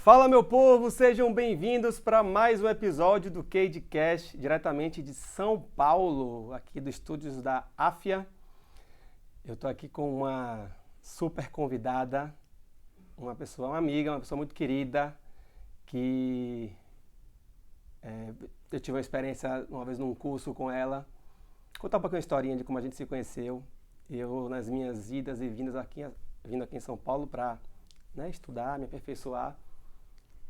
Fala, meu povo, sejam bem-vindos para mais um episódio do CageCast, diretamente de São Paulo, aqui dos estúdios da AFIA. Eu estou aqui com uma super convidada, uma amiga, uma pessoa muito querida, que eu tive uma experiência uma vez num curso com ela. Vou contar um pouquinho a historinha de como a gente se conheceu. Eu, nas minhas idas e vindas vindo aqui em São Paulo para estudar, me aperfeiçoar,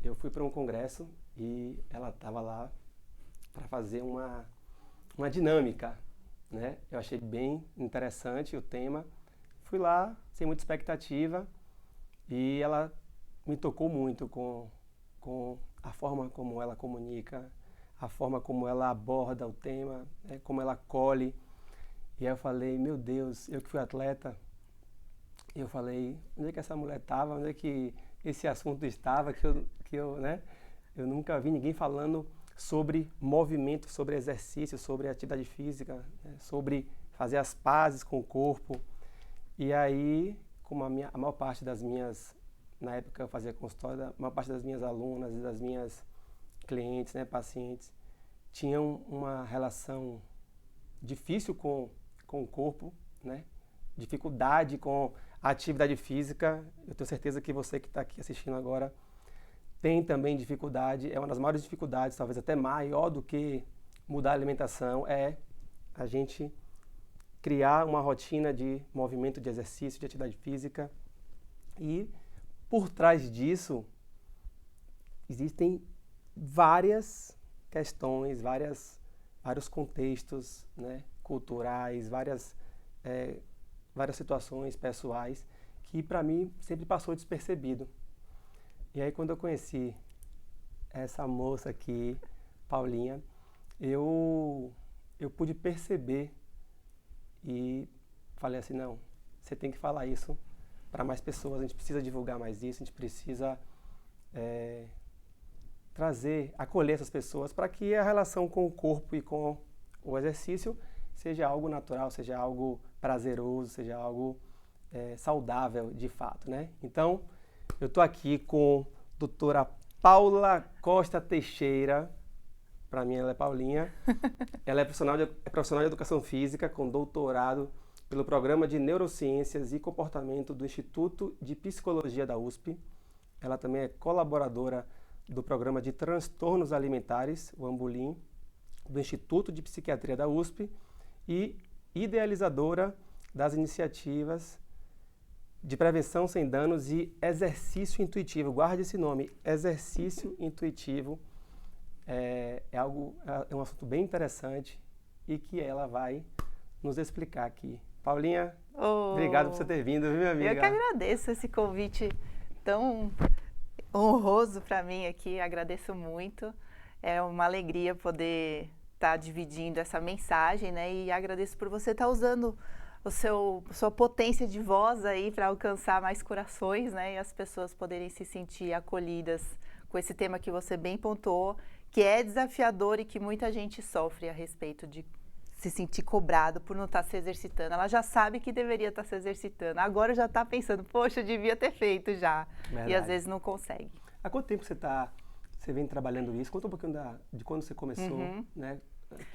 eu fui para um congresso e ela estava lá para fazer uma dinâmica, né? Eu achei bem interessante o tema. Fui lá sem muita expectativa e ela me tocou muito com a forma como ela comunica, a forma como ela aborda o tema, né? Como ela acolhe. E aí eu falei, meu Deus, eu que fui atleta, eu falei, onde é que essa mulher estava, onde é que esse assunto estava, eu nunca vi ninguém falando sobre movimento, sobre exercício, sobre atividade física, né? Sobre fazer as pazes com o corpo. E aí, como a maior parte das minhas, na época eu fazia consultório, a maior parte das minhas alunas e das minhas clientes, né, pacientes, tinham uma relação difícil com o corpo, né? Dificuldade com a atividade física. Eu tenho certeza que você que está aqui assistindo agora tem também dificuldade. É uma das maiores dificuldades, talvez até maior do que mudar a alimentação, é a gente criar uma rotina de movimento, de exercício, de atividade física. E por trás disso existem várias questões, vários contextos, né, culturais, várias situações pessoais que para mim sempre passou despercebido. E aí quando eu conheci essa moça aqui, Paulinha, eu pude perceber e falei assim, não, você tem que falar isso para mais pessoas, a gente precisa divulgar mais isso, a gente precisa acolher essas pessoas para que a relação com o corpo e com o exercício seja algo natural, seja algo prazeroso, seja algo saudável de fato, né? Então, eu estou aqui com a doutora Paula Costa Teixeira. Para mim, ela é Paulinha. Ela é profissional de educação física com doutorado pelo Programa de Neurociências e Comportamento do Instituto de Psicologia da USP. Ela também é colaboradora do Programa de Transtornos Alimentares, o Ambulim, do Instituto de Psiquiatria da USP e idealizadora das iniciativas de prevenção sem danos e exercício intuitivo. Guarde esse nome, exercício intuitivo. É um assunto bem interessante e que ela vai nos explicar aqui. Paulinha, obrigado por você ter vindo, viu, minha amiga? Eu que agradeço esse convite tão honroso para mim aqui, agradeço muito. É uma alegria poder estar dividindo essa mensagem, né? E agradeço por você estar usando sua potência de voz aí para alcançar mais corações, né? E as pessoas poderem se sentir acolhidas com esse tema que você bem pontuou, que é desafiador e que muita gente sofre a respeito de se sentir cobrado por não estar se exercitando. Ela já sabe que deveria estar se exercitando, agora já está pensando, poxa, eu devia ter feito já. Verdade. E às vezes não consegue. Há quanto tempo você vem trabalhando isso? Conta um pouquinho de quando você começou, né?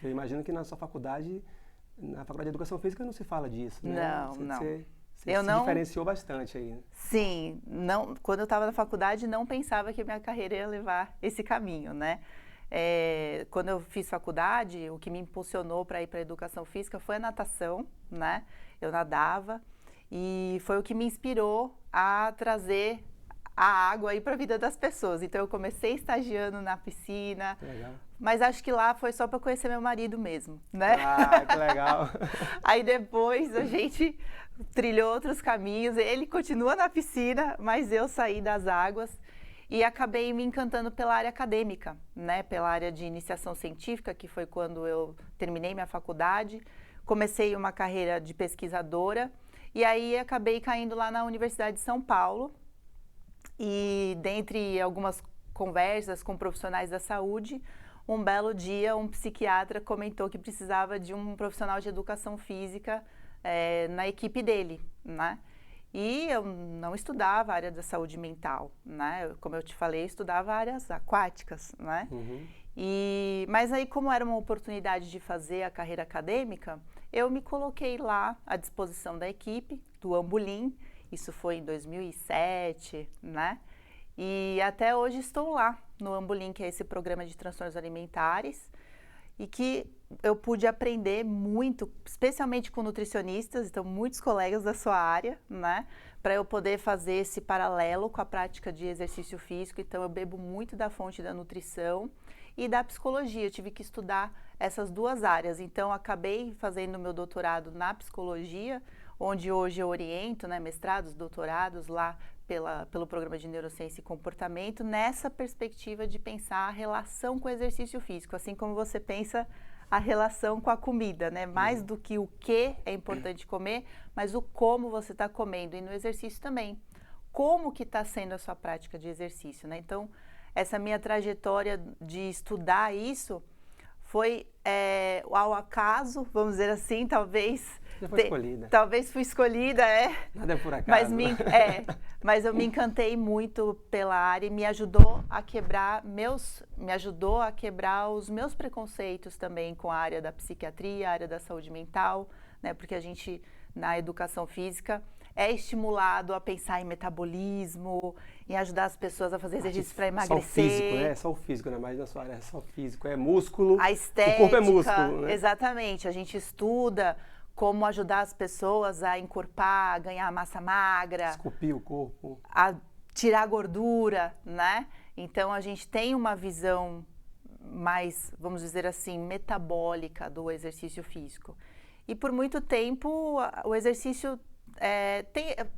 Eu imagino que na sua faculdade, na Faculdade de Educação Física, não se fala disso, né? Não. Você se diferenciou bastante aí. Sim, quando eu estava na faculdade, não pensava que a minha carreira ia levar esse caminho, né? Quando eu fiz faculdade, o que me impulsionou para ir para a Educação Física foi a natação, né? Eu nadava e foi o que me inspirou a trazer a água aí para a vida das pessoas. Então eu comecei estagiando na piscina, legal. Mas acho que lá foi só para conhecer meu marido mesmo, né? Ah, que legal! Aí depois a gente trilhou outros caminhos, ele continua na piscina, mas eu saí das águas e acabei me encantando pela área acadêmica, né? Pela área de iniciação científica, que foi quando eu terminei minha faculdade, comecei uma carreira de pesquisadora e aí acabei caindo lá na Universidade de São Paulo e dentre algumas conversas com profissionais da saúde, um belo dia um psiquiatra comentou que precisava de um profissional de educação física na equipe dele, né? E eu não estudava a área da saúde mental, né? Como eu te falei, eu estudava áreas aquáticas, né? Mas aí, como era uma oportunidade de fazer a carreira acadêmica, eu me coloquei lá à disposição da equipe do Ambulim. Isso foi em 2007, né? E até hoje estou lá no Ambulim, que é esse programa de transtornos alimentares, e que eu pude aprender muito, especialmente com nutricionistas, então muitos colegas da sua área, né? Para eu poder fazer esse paralelo com a prática de exercício físico. Então eu bebo muito da fonte da nutrição e da psicologia. Eu tive que estudar essas duas áreas. Então acabei fazendo meu doutorado na psicologia, onde hoje eu oriento, né, mestrados, doutorados lá pelo programa de neurociência e comportamento, nessa perspectiva de pensar a relação com o exercício físico, assim como você pensa a relação com a comida, né? Mais do que o que é importante comer, mas o como você está comendo. E no exercício também. Como que está sendo a sua prática de exercício, né? Então, essa minha trajetória de estudar isso foi ao acaso, vamos dizer assim, talvez. Já foi escolhida. Talvez fui escolhida, Nada é por acaso. Mas eu me encantei muito pela área e me ajudou a quebrar os meus preconceitos também com a área da psiquiatria, a área da saúde mental, né? Porque a gente, na educação física, é estimulado a pensar em metabolismo, em ajudar as pessoas a fazer exercícios para emagrecer. Só o físico, né? Só o físico, né? Mas na sua área é só físico, é músculo. A estética. O corpo é músculo, né? Exatamente. A gente estuda como ajudar as pessoas a encorpar, a ganhar massa magra. Esculpir o corpo. A tirar gordura, né? Então, a gente tem uma visão mais, vamos dizer assim, metabólica do exercício físico. E por muito tempo, o exercício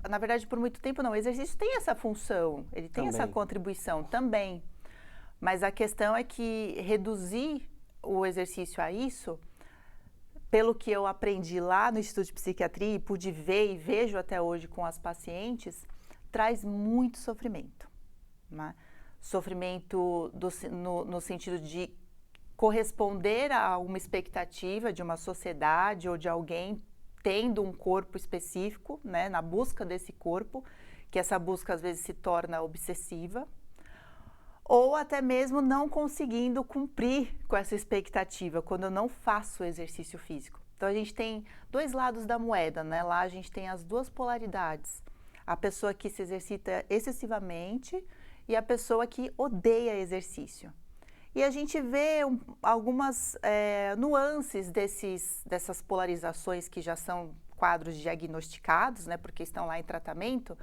na verdade, por muito tempo não, o exercício tem essa função, ele tem essa contribuição também. Mas a questão é que reduzir o exercício a isso, pelo que eu aprendi lá no Instituto de Psiquiatria e pude ver e vejo até hoje com as pacientes, traz muito sofrimento, né? Sofrimento no sentido de corresponder a uma expectativa de uma sociedade ou de alguém tendo um corpo específico, né, na busca desse corpo, que essa busca às vezes se torna obsessiva, ou até mesmo não conseguindo cumprir com essa expectativa quando eu não faço exercício físico. Então a gente tem dois lados da moeda, né? Lá a gente tem as duas polaridades. A pessoa que se exercita excessivamente e a pessoa que odeia exercício. E a gente vê algumas nuances dessas polarizações que já são quadros diagnosticados, né, porque estão lá em tratamento,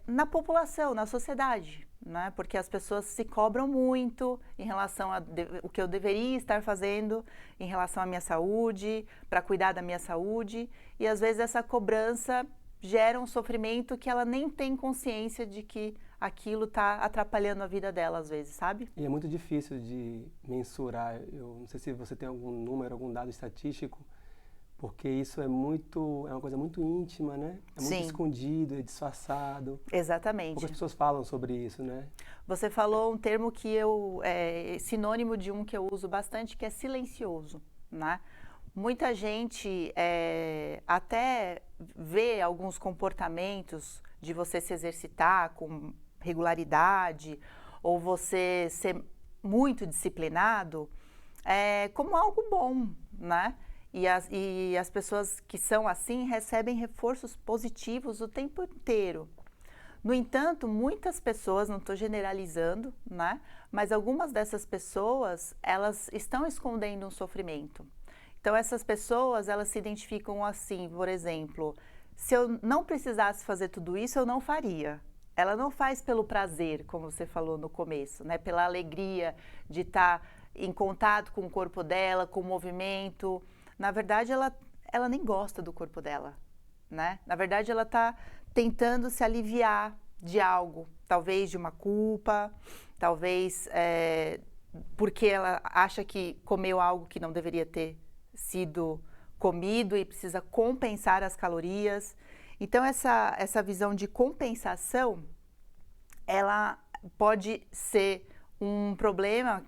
na população, na sociedade, né, porque as pessoas se cobram muito em relação a o que eu deveria estar fazendo em relação à minha saúde, para cuidar da minha saúde, e às vezes essa cobrança gera um sofrimento que ela nem tem consciência de que aquilo está atrapalhando a vida dela, às vezes, sabe? E é muito difícil de mensurar. Eu não sei se você tem algum número, algum dado estatístico, porque isso é uma coisa muito íntima, né? É muito escondido, é disfarçado. Exatamente. Poucas pessoas falam sobre isso, né? Você falou um termo que sinônimo de um que eu uso bastante, que é silencioso, né? Muita gente até vê alguns comportamentos de você se exercitar com regularidade ou você ser muito disciplinado como algo bom, né? E as pessoas que são assim recebem reforços positivos o tempo inteiro. No entanto, muitas pessoas, não estou generalizando, né? Mas algumas dessas pessoas, elas estão escondendo um sofrimento. Então, essas pessoas, elas se identificam assim, por exemplo, se eu não precisasse fazer tudo isso, eu não faria. Ela não faz pelo prazer, como você falou no começo, né? Pela alegria de estar em contato com o corpo dela, com o movimento. Na verdade, ela nem gosta do corpo dela, né? Na verdade, ela está tentando se aliviar de algo, talvez de uma culpa, talvez porque ela acha que comeu algo que não deveria ter sido comido e precisa compensar as calorias. Então, essa visão de compensação, ela pode ser um problema,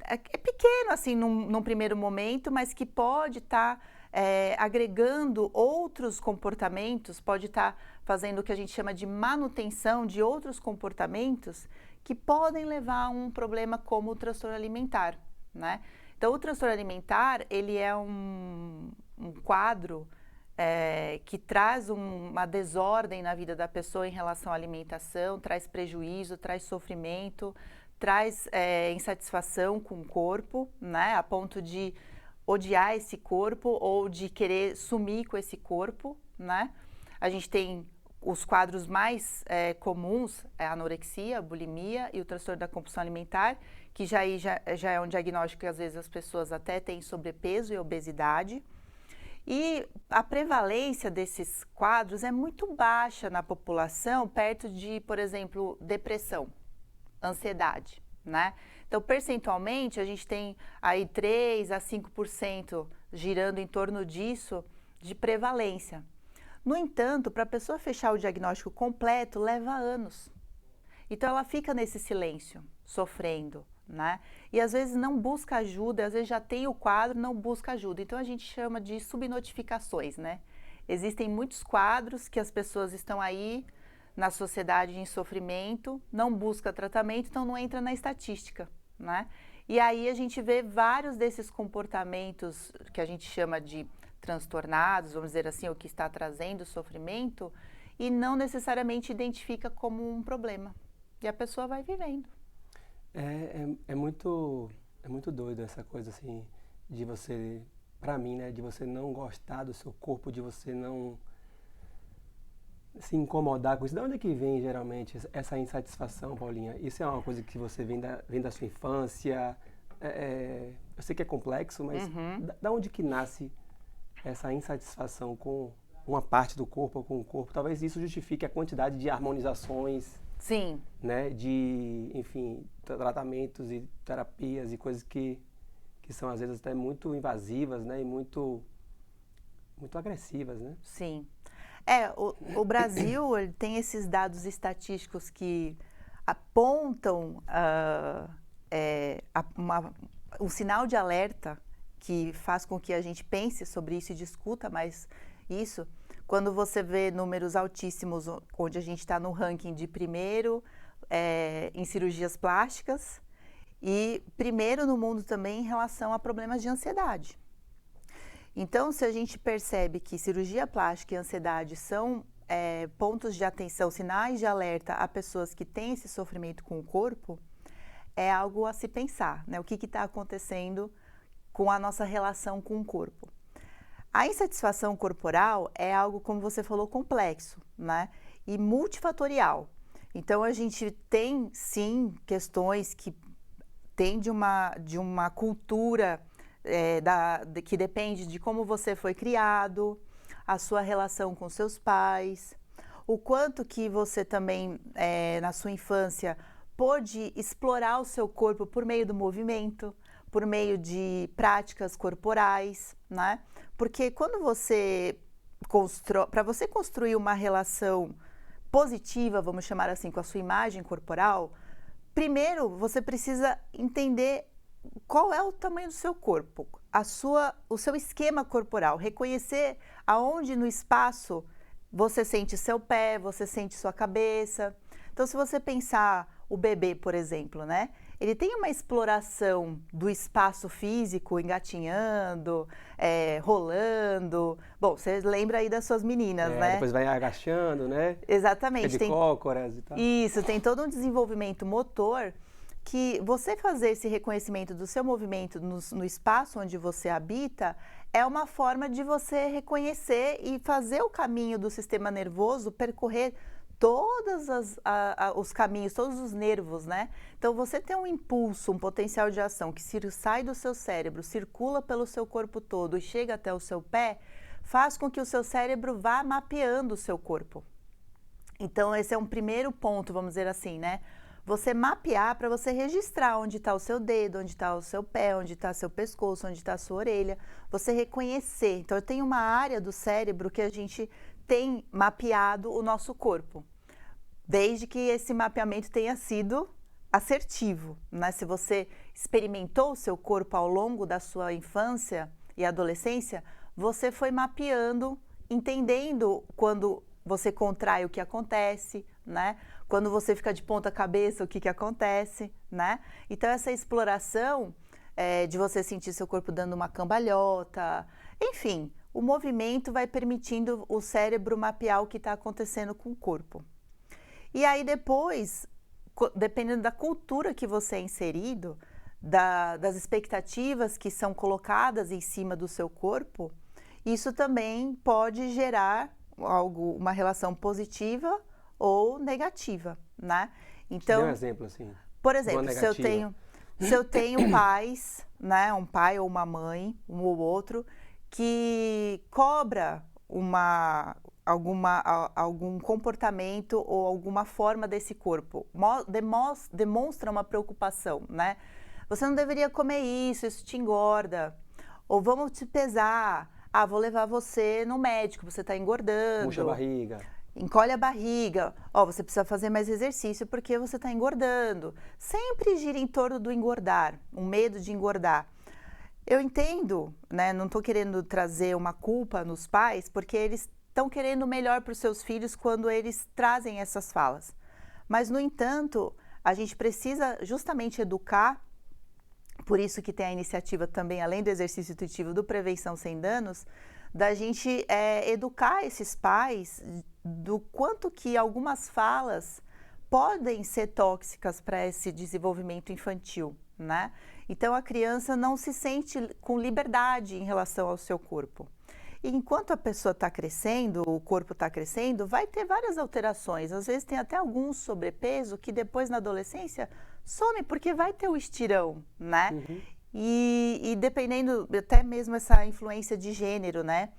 é pequeno, assim, num primeiro momento, mas que pode estar agregando outros comportamentos, pode estar fazendo o que a gente chama de manutenção de outros comportamentos que podem levar a um problema como o transtorno alimentar, né? Então, o transtorno alimentar, ele é um quadro que traz uma desordem na vida da pessoa em relação à alimentação, traz prejuízo, traz sofrimento, traz insatisfação com o corpo, né? A ponto de odiar esse corpo ou de querer sumir com esse corpo, né? A gente tem os quadros mais comuns, a anorexia, a bulimia e o transtorno da compulsão alimentar, que já é um diagnóstico que às vezes as pessoas até têm sobrepeso e obesidade. E a prevalência desses quadros é muito baixa na população, perto de, por exemplo, depressão, ansiedade, né? Então, percentualmente, a gente tem aí 3 a 5% girando em torno disso de prevalência. No entanto, para a pessoa fechar o diagnóstico completo, leva anos. Então, ela fica nesse silêncio, sofrendo, né? E às vezes não busca ajuda, às vezes já tem o quadro, não busca ajuda. Então, a gente chama de subnotificações, né? Existem muitos quadros que as pessoas estão aí na sociedade em sofrimento, não busca tratamento, então não entra na estatística, né? E aí a gente vê vários desses comportamentos que a gente chama de transtornados, vamos dizer assim, o que está trazendo sofrimento, e não necessariamente identifica como um problema. E a pessoa vai vivendo. É muito doido essa coisa assim, de você, pra mim, né, de você não gostar do seu corpo, de você não se incomodar com isso. De onde é que vem, geralmente, essa insatisfação, Paulinha? Isso é uma coisa que você vem da sua infância? Eu sei que é complexo, mas da onde que nasce essa insatisfação com uma parte do corpo ou com o corpo? Talvez isso justifique a quantidade de harmonizações, Sim. né? De, enfim, tratamentos e terapias e coisas que são, às vezes, até muito invasivas, né? E muito agressivas, né? Sim. O Brasil ele tem esses dados estatísticos que apontam um sinal de alerta que faz com que a gente pense sobre isso e discuta mais isso. Quando você vê números altíssimos, onde a gente está no ranking de primeiro em cirurgias plásticas e primeiro no mundo também em relação a problemas de ansiedade. Então, se a gente percebe que cirurgia plástica e ansiedade são pontos de atenção, sinais de alerta a pessoas que têm esse sofrimento com o corpo, é algo a se pensar, né? O que está acontecendo com a nossa relação com o corpo. A insatisfação corporal é algo, como você falou, complexo, né? E multifatorial. Então, a gente tem, sim, questões que têm de uma cultura que depende de como você foi criado, a sua relação com seus pais, o quanto que você também, na sua infância, pôde explorar o seu corpo por meio do movimento, por meio de práticas corporais, né? Porque quando você para você construir uma relação positiva, vamos chamar assim, com a sua imagem corporal, primeiro você precisa entender qual é o tamanho do seu corpo, o seu esquema corporal, reconhecer aonde no espaço você sente seu pé, você sente sua cabeça. Então, se você pensar o bebê, por exemplo, né? Ele tem uma exploração do espaço físico, engatinhando, rolando. Bom, você lembra aí das suas meninas, né? Depois vai agachando, né? Exatamente. Tem cócoras e tal. Isso, tem todo um desenvolvimento motor que você fazer esse reconhecimento do seu movimento no espaço onde você habita é uma forma de você reconhecer e fazer o caminho do sistema nervoso percorrer todos os caminhos, todos os nervos, né? Então, você tem um impulso, um potencial de ação que sai do seu cérebro, circula pelo seu corpo todo e chega até o seu pé, faz com que o seu cérebro vá mapeando o seu corpo. Então, esse é um primeiro ponto, vamos dizer assim, né? Você mapear para você registrar onde está o seu dedo, onde está o seu pé, onde está seu pescoço, onde está a sua orelha. Você reconhecer. Então, tem uma área do cérebro que a gente tem mapeado o nosso corpo, desde que esse mapeamento tenha sido assertivo, né? Se você experimentou o seu corpo ao longo da sua infância e adolescência, você foi mapeando, entendendo quando você contrai o que acontece, né? Quando você fica de ponta cabeça, o que acontece, né? Então, essa exploração de você sentir seu corpo dando uma cambalhota, enfim, o movimento vai permitindo o cérebro mapear o que está acontecendo com o corpo. E aí depois, dependendo da cultura que você é inserido, das expectativas que são colocadas em cima do seu corpo, isso também pode gerar uma relação positiva ou negativa, né? Então, dê um exemplo assim. Por exemplo, se eu tenho pais, né, um pai ou uma mãe, um ou outro, que cobra algum comportamento ou alguma forma desse corpo, demonstra uma preocupação, né? Você não deveria comer isso te engorda. Ou vamos te pesar. Ah, vou levar você no médico, você está engordando. Puxa a barriga. Encolhe a barriga, você precisa fazer mais exercício porque você está engordando. Sempre gira em torno do engordar, um medo de engordar. Eu entendo, né? Não estou querendo trazer uma culpa nos pais, porque eles estão querendo o melhor para os seus filhos quando eles trazem essas falas. Mas, no entanto, a gente precisa justamente educar, por isso que tem a iniciativa também, além do exercício intuitivo do Prevenção Sem Danos, da gente educar esses pais do quanto que algumas falas podem ser tóxicas para esse desenvolvimento infantil, né? Então, a criança não se sente com liberdade em relação ao seu corpo. E enquanto a pessoa está crescendo, o corpo está crescendo, vai ter várias alterações. Às vezes tem até algum sobrepeso que depois na adolescência some, porque vai ter o estirão, né? Uhum. E dependendo, até mesmo essa influência de gênero, né?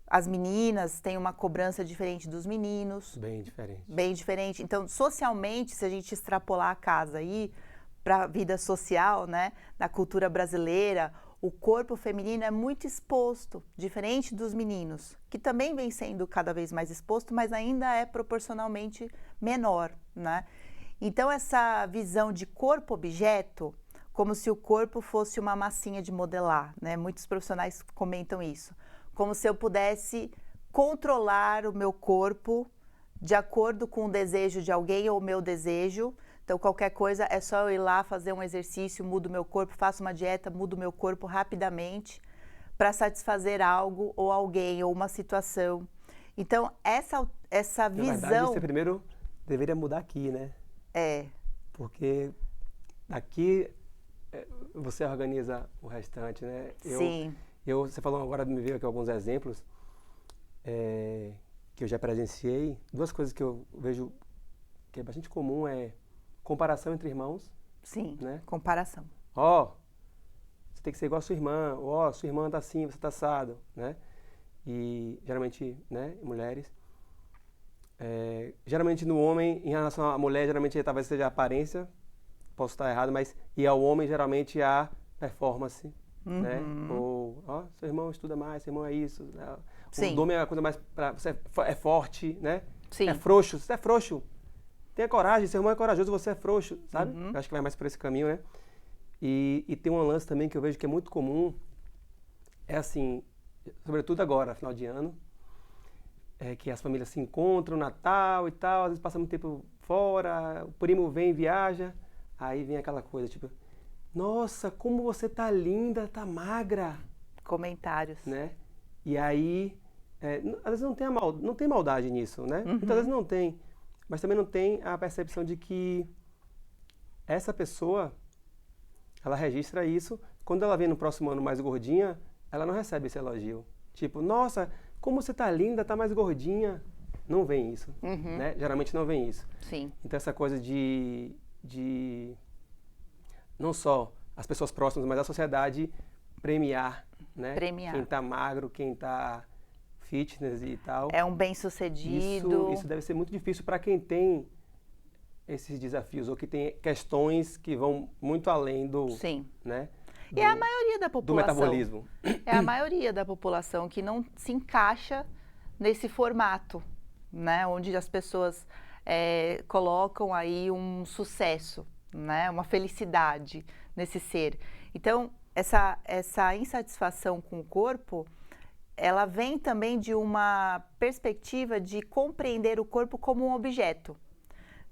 As meninas têm uma cobrança diferente dos meninos. Bem diferente. Bem diferente. Então, socialmente, se a gente extrapolar a casa aí para a vida social, né? Na cultura brasileira, o corpo feminino é muito exposto, diferente dos meninos, que também vem sendo cada vez mais exposto, mas ainda é proporcionalmente menor, né? Então, essa visão de corpo-objeto, como se o corpo fosse uma massinha de modelar, né? Muitos profissionais comentam isso. Como se eu pudesse controlar o meu corpo de acordo com o desejo de alguém ou o meu desejo. Então, qualquer coisa é só eu ir lá fazer um exercício, mudo o meu corpo, faço uma dieta, mudo o meu corpo rapidamente para satisfazer algo ou alguém ou uma situação. Então, essa visão... Na verdade, você primeiro deveria mudar aqui, né? É. Porque aqui você organiza o restante, né? Sim. Você falou agora, me veio aqui alguns exemplos que eu já presenciei. Duas coisas que eu vejo que é bastante comum é comparação entre irmãos. Sim, né? Comparação. Você tem que ser igual a sua irmã. Sua irmã tá assim, você tá assado, né? E geralmente, né, mulheres. Geralmente no homem, em relação à mulher, geralmente talvez seja a aparência, posso estar errado, mas e ao homem geralmente a performance, né? Ou, seu irmão estuda mais, seu irmão é isso, né? O homem é a coisa mais, você é forte, né? Sim. É frouxo, você é frouxo. Tenha coragem, seu irmão é corajoso, você é frouxo, sabe? Eu acho que vai mais por esse caminho, né? E tem um lance também que eu vejo que é muito comum, é assim, sobretudo agora, final de ano, que as famílias se encontram, Natal e tal, às vezes passa muito tempo fora, o primo vem, viaja, aí vem aquela coisa, tipo, nossa, como você tá linda, tá magra. Comentários. Né? E aí, às vezes não tem maldade nisso, né? Muitas vezes não tem, mas também não tem a percepção de que essa pessoa, ela registra isso, quando ela vem no próximo ano mais gordinha, ela não recebe esse elogio. Tipo, nossa, como você tá linda, tá mais gordinha. Não vem isso, né? Geralmente não vem isso. Sim. Então essa coisa de não só as pessoas próximas, mas a sociedade premiar, né? Premiar. Quem tá magro, quem tá fitness e tal. É um bem-sucedido. Isso deve ser muito difícil para quem tem esses desafios ou que tem questões que vão muito além do, Sim. né? E é a maioria da população. Do metabolismo. É a maioria da população que não se encaixa nesse formato, né? Onde as pessoas colocam aí um sucesso, né? Uma felicidade nesse ser. Então, essa insatisfação com o corpo ela vem também de uma perspectiva de compreender o corpo como um objeto.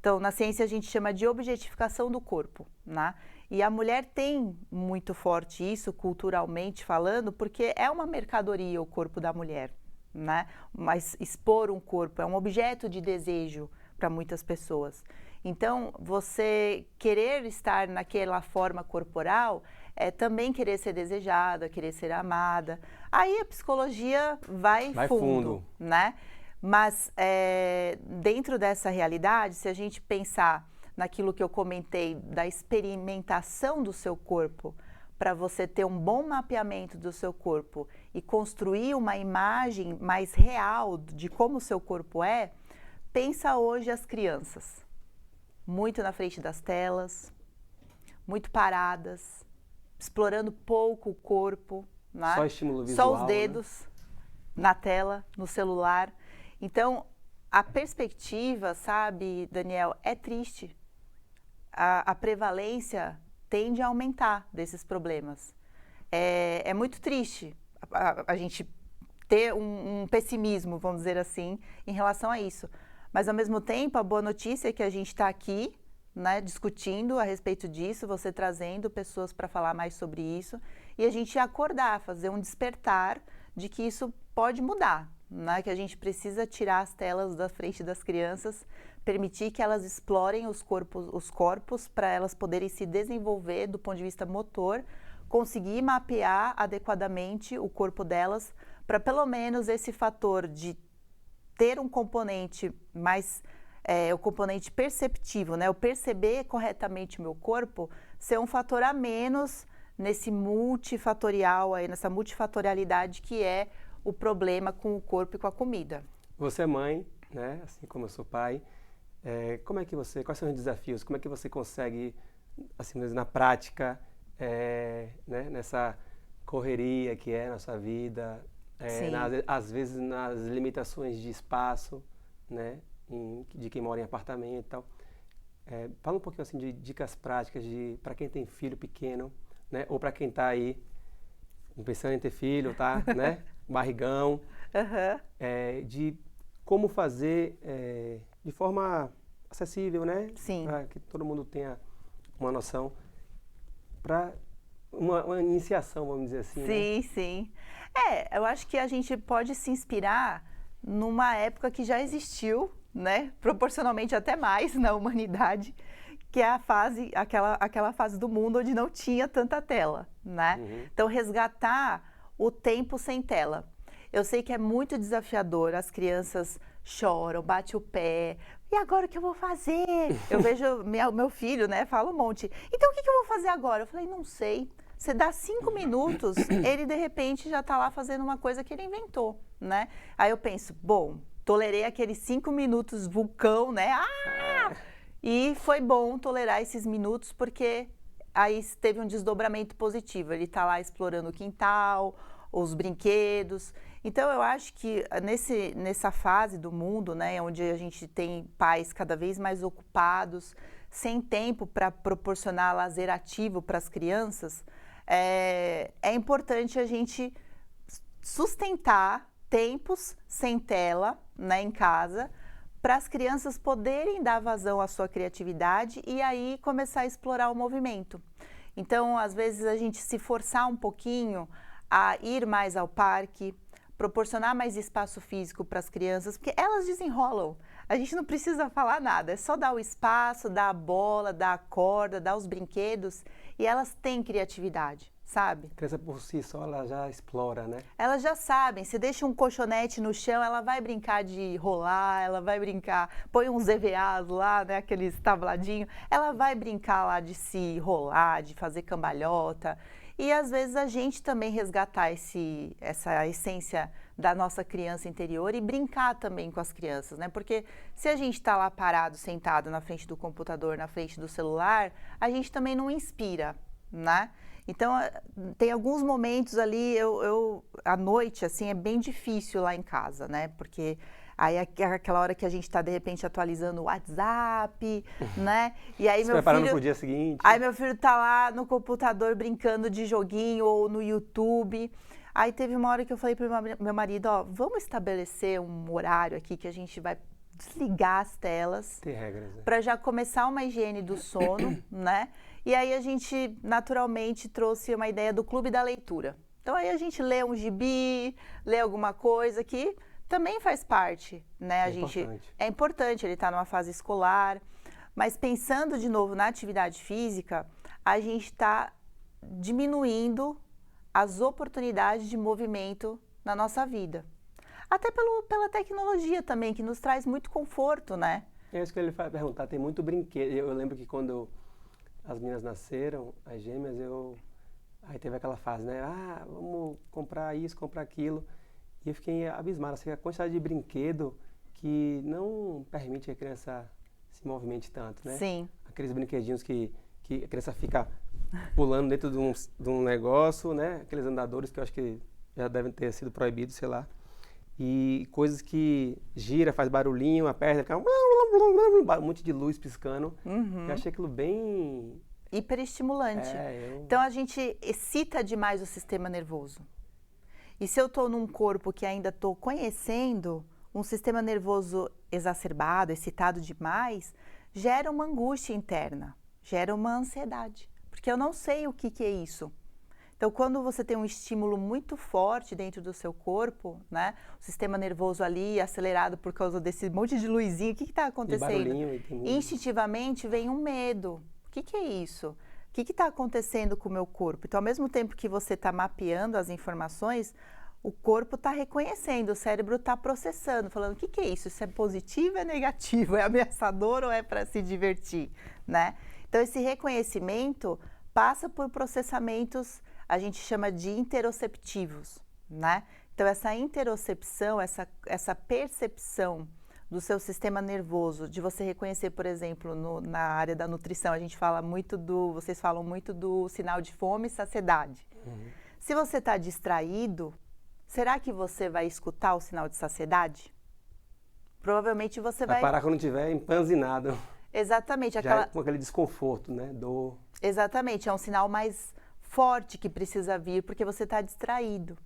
Então, na ciência a gente chama de objetificação do corpo, né? E a mulher tem muito forte isso, culturalmente falando, porque é uma mercadoria o corpo da mulher, né? Mas expor um corpo é um objeto de desejo para muitas pessoas. Então, você querer estar naquela forma corporal é também querer ser desejada, querer ser amada. Aí a psicologia vai fundo, né? Mas dentro dessa realidade, se a gente pensar naquilo que eu comentei da experimentação do seu corpo, para você ter um bom mapeamento do seu corpo e construir uma imagem mais real de como o seu corpo é, pensa hoje as crianças, muito na frente das telas, muito paradas, explorando pouco o corpo, né? Só estímulo visual, só os dedos, né? Na tela, no celular. Então, a perspectiva, sabe, Daniel, é triste. A prevalência tende a aumentar desses problemas. É muito triste a gente ter um pessimismo, vamos dizer assim, em relação a isso. Mas, ao mesmo tempo, a boa notícia é que a gente está aqui, né, discutindo a respeito disso, você trazendo pessoas para falar mais sobre isso, e a gente acordar, fazer um despertar de que isso pode mudar, né, que a gente precisa tirar as telas da frente das crianças, permitir que elas explorem os corpos para elas poderem se desenvolver do ponto de vista motor, conseguir mapear adequadamente o corpo delas, para pelo menos esse fator de ter um componente mais, o componente perceptivo, né? Eu perceber corretamente o meu corpo, ser um fator a menos nesse multifatorial, aí, nessa multifatorialidade que é o problema com o corpo e com a comida. Você é mãe, né? Assim como eu sou pai. Como é que você, quais são os desafios? Como é que você consegue, assim, na prática, né? Nessa correria que é a nossa vida, às vezes nas limitações de espaço, né? De quem mora em apartamento e tal. Fala um pouquinho assim de dicas práticas para quem tem filho pequeno, né? Ou para quem está aí pensando em ter filho, tá? Né? Barrigão, de como fazer de forma acessível, né? Sim. Para que todo mundo tenha uma noção, para uma iniciação, vamos dizer assim. Sim, né? Sim. Eu acho que a gente pode se inspirar numa época que já existiu, né? Proporcionalmente até mais na humanidade, que é a fase, aquela fase do mundo onde não tinha tanta tela, né? Então, resgatar o tempo sem tela. Eu sei que é muito desafiador, as crianças choram, batem o pé. E agora o que eu vou fazer? Eu vejo meu filho, né, fala um monte. Então, o que eu vou fazer agora? Eu falei, não sei. Você dá 5 minutos, ele de repente já está lá fazendo uma coisa que ele inventou, né? Aí eu penso, bom, tolerei aqueles 5 minutos vulcão, né? E foi bom tolerar esses minutos porque aí teve um desdobramento positivo. Ele está lá explorando o quintal, os brinquedos. Então, eu acho que nessa fase do mundo, né, onde a gente tem pais cada vez mais ocupados, sem tempo para proporcionar lazer ativo para as crianças, é importante a gente sustentar tempos sem tela, né, em casa, para as crianças poderem dar vazão à sua criatividade e aí começar a explorar o movimento. Então, às vezes, a gente se forçar um pouquinho a ir mais ao parque, proporcionar mais espaço físico para as crianças, porque elas desenrolam. A gente não precisa falar nada, é só dar o espaço, dar a bola, dar a corda, dar os brinquedos, e elas têm criatividade, sabe? A criança por si só, ela já explora, né? Elas já sabem, se deixa um colchonete no chão, ela vai brincar de rolar, ela vai brincar, põe uns EVAs lá, né, aqueles tabladinhos, ela vai brincar lá de se rolar, de fazer cambalhota. E às vezes a gente também resgatar essa essência da nossa criança interior e brincar também com as crianças, né? Porque se a gente está lá parado, sentado na frente do computador, na frente do celular, a gente também não inspira, né? Então, tem alguns momentos ali, à noite, assim, é bem difícil lá em casa, né? Porque aí é aquela hora que a gente está, de repente, atualizando o WhatsApp, né? E aí se preparando para o dia seguinte. Aí meu filho está lá no computador brincando de joguinho ou no YouTube. Aí teve uma hora que eu falei para o meu marido, ó, vamos estabelecer um horário aqui que a gente vai desligar as telas. Tem regras, né? Para já começar uma higiene do sono, né? E aí a gente naturalmente trouxe uma ideia do clube da leitura. Então aí a gente lê um gibi, lê alguma coisa que também faz parte, né? É importante, ele está numa fase escolar, mas pensando de novo na atividade física, a gente está diminuindo as oportunidades de movimento na nossa vida. Até pela tecnologia também, que nos traz muito conforto, né? É isso que ele vai perguntar, tem muito brinquedo. Eu lembro que quando as meninas nasceram, as gêmeas, aí teve aquela fase, né? Ah, vamos comprar isso, comprar aquilo. E eu fiquei abismado, assim, a quantidade de brinquedo que não permite que a criança se movimente tanto, né? Sim. Aqueles brinquedinhos que a criança fica pulando dentro de um negócio, né? Aqueles andadores que eu acho que já devem ter sido proibidos, sei lá. E coisas que gira, faz barulhinho, aperta, fica um monte de luz piscando. Eu achei aquilo bem... hiperestimulante. Então a gente excita demais o sistema nervoso. E se eu estou num corpo que ainda estou conhecendo, um sistema nervoso exacerbado, excitado demais, gera uma angústia interna, gera uma ansiedade. Porque eu não sei o que é isso. Então, quando você tem um estímulo muito forte dentro do seu corpo, né? O sistema nervoso ali acelerado por causa desse monte de luzinha, o que está acontecendo? Instintivamente vem um medo. O que é isso? O que está acontecendo com o meu corpo? Então, ao mesmo tempo que você está mapeando as informações, o corpo está reconhecendo, o cérebro está processando, falando, o que é isso? Isso é positivo ou é negativo? É ameaçador ou é para se divertir? Né? Então, esse reconhecimento passa por processamentos, a gente chama de interoceptivos, né? Então, essa interocepção, essa percepção do seu sistema nervoso, de você reconhecer, por exemplo, na área da nutrição, vocês falam muito do sinal de fome e saciedade. Se você está distraído, será que você vai escutar o sinal de saciedade? Provavelmente você vai... parar quando estiver empanzinado. Exatamente. Com aquele desconforto, né? Dor. Exatamente, é um sinal mais forte que precisa vir, porque você está distraído.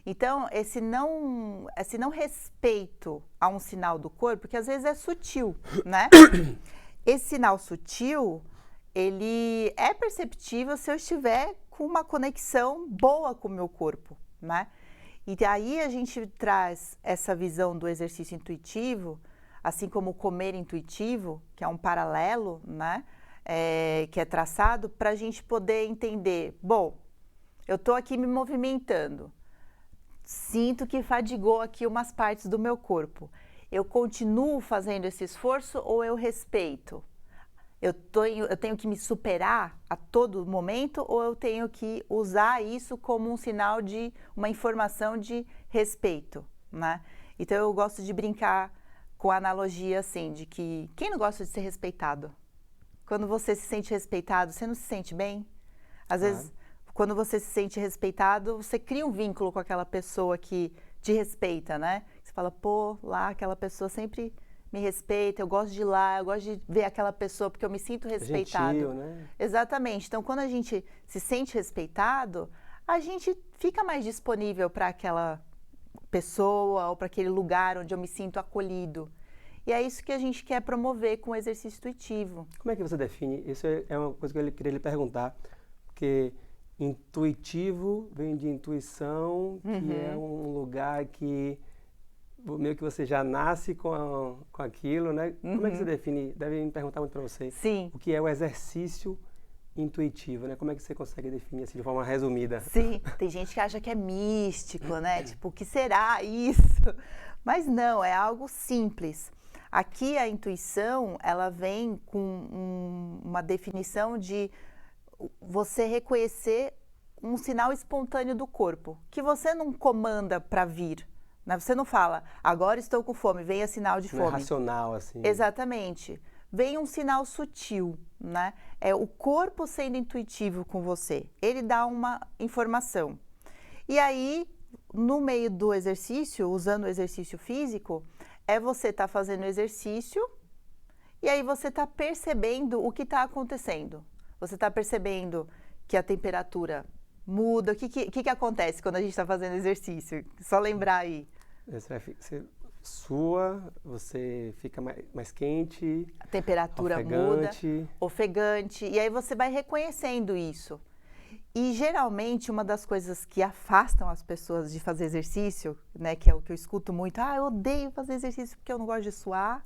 Então, esse não respeito a um sinal do corpo, que às vezes é sutil, né? Esse sinal sutil, ele é perceptível se eu estiver com uma conexão boa com o meu corpo, né? E aí a gente traz essa visão do exercício intuitivo, assim como o comer intuitivo, que é um paralelo, né? Que é traçado para a gente poder entender, bom, eu estou aqui me movimentando, sinto que fadigou aqui umas partes do meu corpo. Eu continuo fazendo esse esforço ou eu respeito? Eu tenho que me superar a todo momento ou eu tenho que usar isso como um sinal de uma informação de respeito, né? Então eu gosto de brincar com a analogia assim, de que quem não gosta de ser respeitado? Quando você se sente respeitado, você não se sente bem? Às vezes, quando você se sente respeitado, você cria um vínculo com aquela pessoa que te respeita, né? Você fala, pô, lá aquela pessoa sempre me respeita, eu gosto de ir lá, eu gosto de ver aquela pessoa porque eu me sinto respeitado. Gentil, né? Exatamente. Então, quando a gente se sente respeitado, a gente fica mais disponível para aquela pessoa ou para aquele lugar onde eu me sinto acolhido. E é isso que a gente quer promover com o exercício intuitivo. Como é que você define? Isso é uma coisa que eu queria lhe perguntar, porque intuitivo vem de intuição, que é um lugar que meio que você já nasce com aquilo, né? Como é que você define? Deve me perguntar muito para você. Sim. O que é o exercício intuitivo, né? Como é que você consegue definir assim de forma resumida? Sim, tem gente que acha que é místico, né? Tipo, o que será isso? Mas não, é algo simples. Aqui a intuição, ela vem com uma definição de você reconhecer um sinal espontâneo do corpo, que você não comanda para vir. Né? Você não fala, agora estou com fome, venha sinal de fome. Não é racional, assim. Exatamente. Vem um sinal sutil, né? É o corpo sendo intuitivo com você. Ele dá uma informação. E aí, no meio do exercício, usando o exercício físico, você estar fazendo exercício e aí você está percebendo o que está acontecendo. Você está percebendo que a temperatura muda? O que acontece quando a gente está fazendo exercício? Só lembrar aí. Você sua, você fica mais quente, A temperatura ofegante. muda, ofegante, e aí você vai reconhecendo isso. E geralmente uma das coisas que afastam as pessoas de fazer exercício, né, que é o que eu escuto muito, eu odeio fazer exercício porque eu não gosto de suar,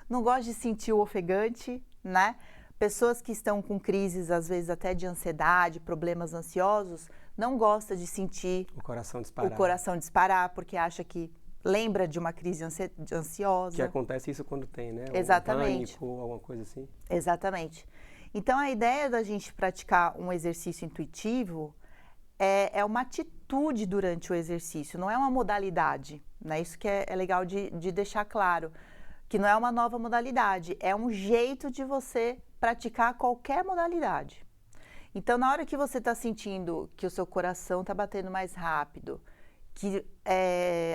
não gosto de sentir o ofegante, né? Pessoas que estão com crises, às vezes até de ansiedade, problemas ansiosos, não gostam de sentir O coração disparar, porque acha que lembra de uma crise ansiosa. Que acontece isso quando tem, né? Exatamente. Um pânico, alguma coisa assim. Exatamente. Então, a ideia da gente praticar um exercício intuitivo é uma atitude durante o exercício, não é uma modalidade, né? Isso que é legal de deixar claro, que não é uma nova modalidade, é um jeito de você praticar qualquer modalidade. Então, na hora que você está sentindo que o seu coração está batendo mais rápido, que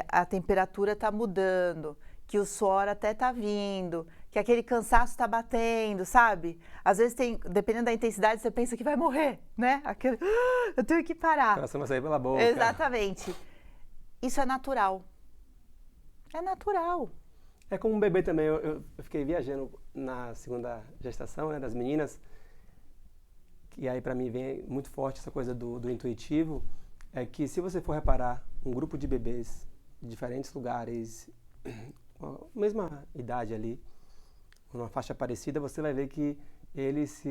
a temperatura está mudando, que o suor até está vindo, que aquele cansaço está batendo, sabe? Às vezes, dependendo da intensidade, você pensa que vai morrer, né? Aquele, eu tenho que parar. O coração vai sair pela boca. Exatamente. Isso é natural. É natural. É como um bebê também. Eu fiquei viajando na segunda gestação, né, das meninas. E aí, para mim, vem muito forte essa coisa do intuitivo. É que se você for reparar um grupo de bebês de diferentes lugares, com a mesma idade ali, numa faixa parecida, você vai ver que eles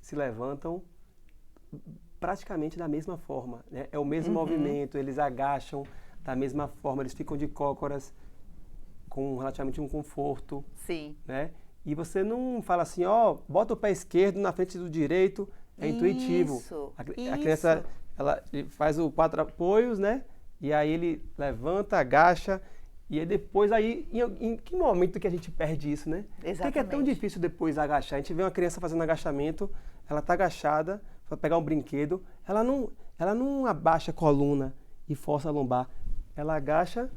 se levantam praticamente da mesma forma, né? É o mesmo movimento, eles agacham da mesma forma, eles ficam de cócoras com relativamente um conforto. Sim. Né? E você não fala assim, bota o pé esquerdo na frente do direito, é intuitivo. A criança, ela faz o 4 apoios, né? E aí ele levanta, agacha, e aí depois, em que momento que a gente perde isso, né? Exatamente. Por que é tão difícil depois agachar? A gente vê uma criança fazendo agachamento, ela está agachada para pegar um brinquedo, ela não abaixa a coluna e força a lombar, ela agacha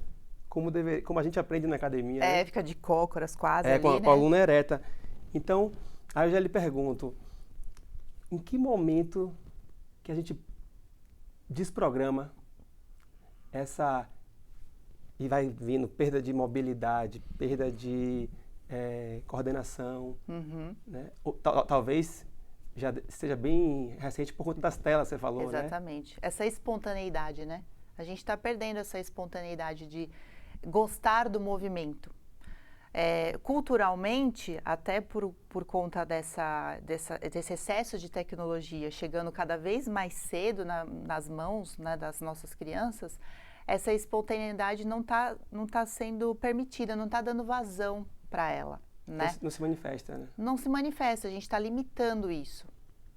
como a gente aprende na academia. Né? Fica de cócoras quase ali, com a né? coluna ereta. Então, aí eu já lhe pergunto, em que momento que a gente desprograma e vai vindo perda de mobilidade, perda de coordenação, né? Talvez já seja bem recente por conta das telas, você falou, Exatamente. Né? Essa espontaneidade, né? A gente está perdendo essa espontaneidade de gostar do movimento. Culturalmente, até por conta desse excesso de tecnologia chegando cada vez mais cedo nas mãos, né, das nossas crianças, essa espontaneidade não tá sendo permitida, não está dando vazão para ela. Né? Não se manifesta, né? Não se manifesta, a gente está limitando isso.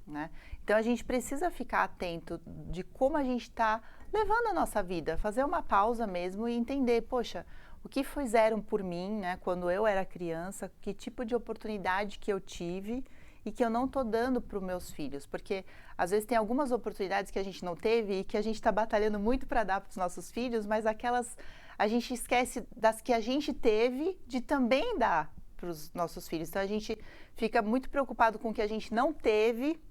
Né? Então, a gente precisa ficar atento de como a gente está levando a nossa vida, fazer uma pausa mesmo e entender, poxa, o que fizeram por mim, né, quando eu era criança, que tipo de oportunidade que eu tive e que eu não estou dando para os meus filhos. Porque, às vezes, tem algumas oportunidades que a gente não teve e que a gente está batalhando muito para dar para os nossos filhos, mas aquelas a gente esquece das que a gente teve de também dar para os nossos filhos. Então, a gente fica muito preocupado com o que a gente não teve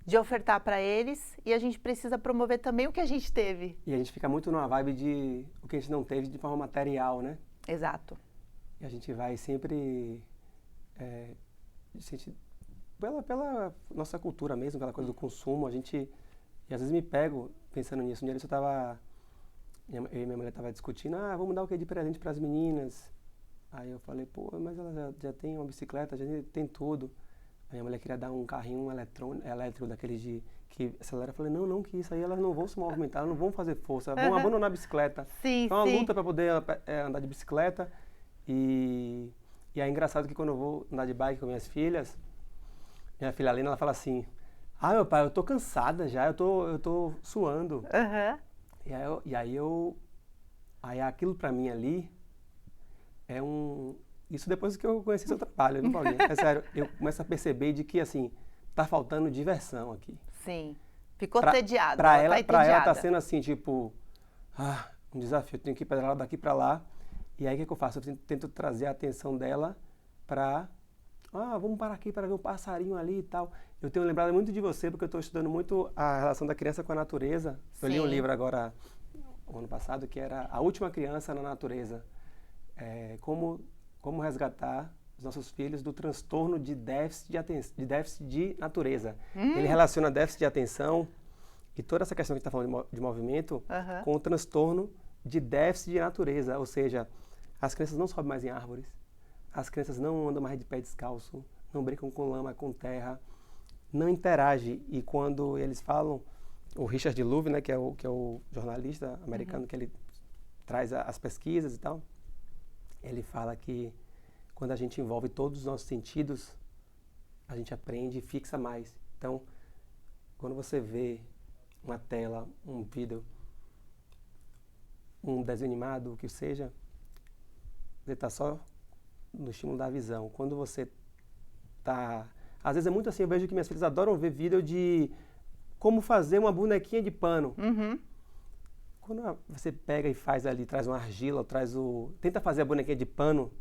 de ofertar para eles e a gente precisa promover também o que a gente teve. E a gente fica muito numa vibe de o que a gente não teve de forma material, né? Exato. E a gente vai sempre pela nossa cultura mesmo, aquela coisa do consumo, e às vezes me pego pensando nisso. Um dia eu e minha mulher estava discutindo, vamos dar o que de presente para as meninas? Aí eu falei, mas ela já tem uma bicicleta, já tem tudo. A minha mulher queria dar um carrinho elétrico daqueles que acelera. Eu falei, não, que isso aí elas não vão se movimentar, elas não vão fazer força, vão abandonar a bicicleta. Sim, então é uma luta para poder andar de bicicleta. E é engraçado que quando eu vou andar de bike com minhas filhas, minha filha Alina, ela fala assim, meu pai, eu tô cansada já, eu tô suando. E aí aquilo para mim ali Isso depois que eu conheci seu trabalho, viu, Paulinha? É sério, eu começo a perceber de que, assim, tá faltando diversão aqui. Sim. Ficou tediada. Pra ela tá sendo assim, tipo, um desafio, eu tenho que ir pedalar daqui pra lá. E aí o que eu faço? Eu tento trazer a atenção dela pra vamos parar aqui para ver um passarinho ali e tal. Eu tenho lembrado muito de você, porque eu estou estudando muito a relação da criança com a natureza. Eu li um livro agora, o ano passado, que era A Última Criança na Natureza. Como resgatar os nossos filhos do transtorno de déficit de natureza. Ele relaciona déficit de atenção e toda essa questão que a gente está falando de movimento com o transtorno de déficit de natureza. Ou seja, as crianças não sobem mais em árvores, as crianças não andam mais de pé descalço, não brincam com lama, com terra, não interagem. E quando eles falam, o Richard Louv, né, que é o jornalista americano, que ele traz as pesquisas e tal, ele fala que quando a gente envolve todos os nossos sentidos, a gente aprende e fixa mais. Então, quando você vê uma tela, um vídeo, um desenho animado, o que seja, você está só no estímulo da visão. Quando você está... Às vezes é muito assim, eu vejo que minhas filhas adoram ver vídeo de como fazer uma bonequinha de pano. Quando você pega e faz ali, traz uma argila, tenta fazer a bonequinha de pano,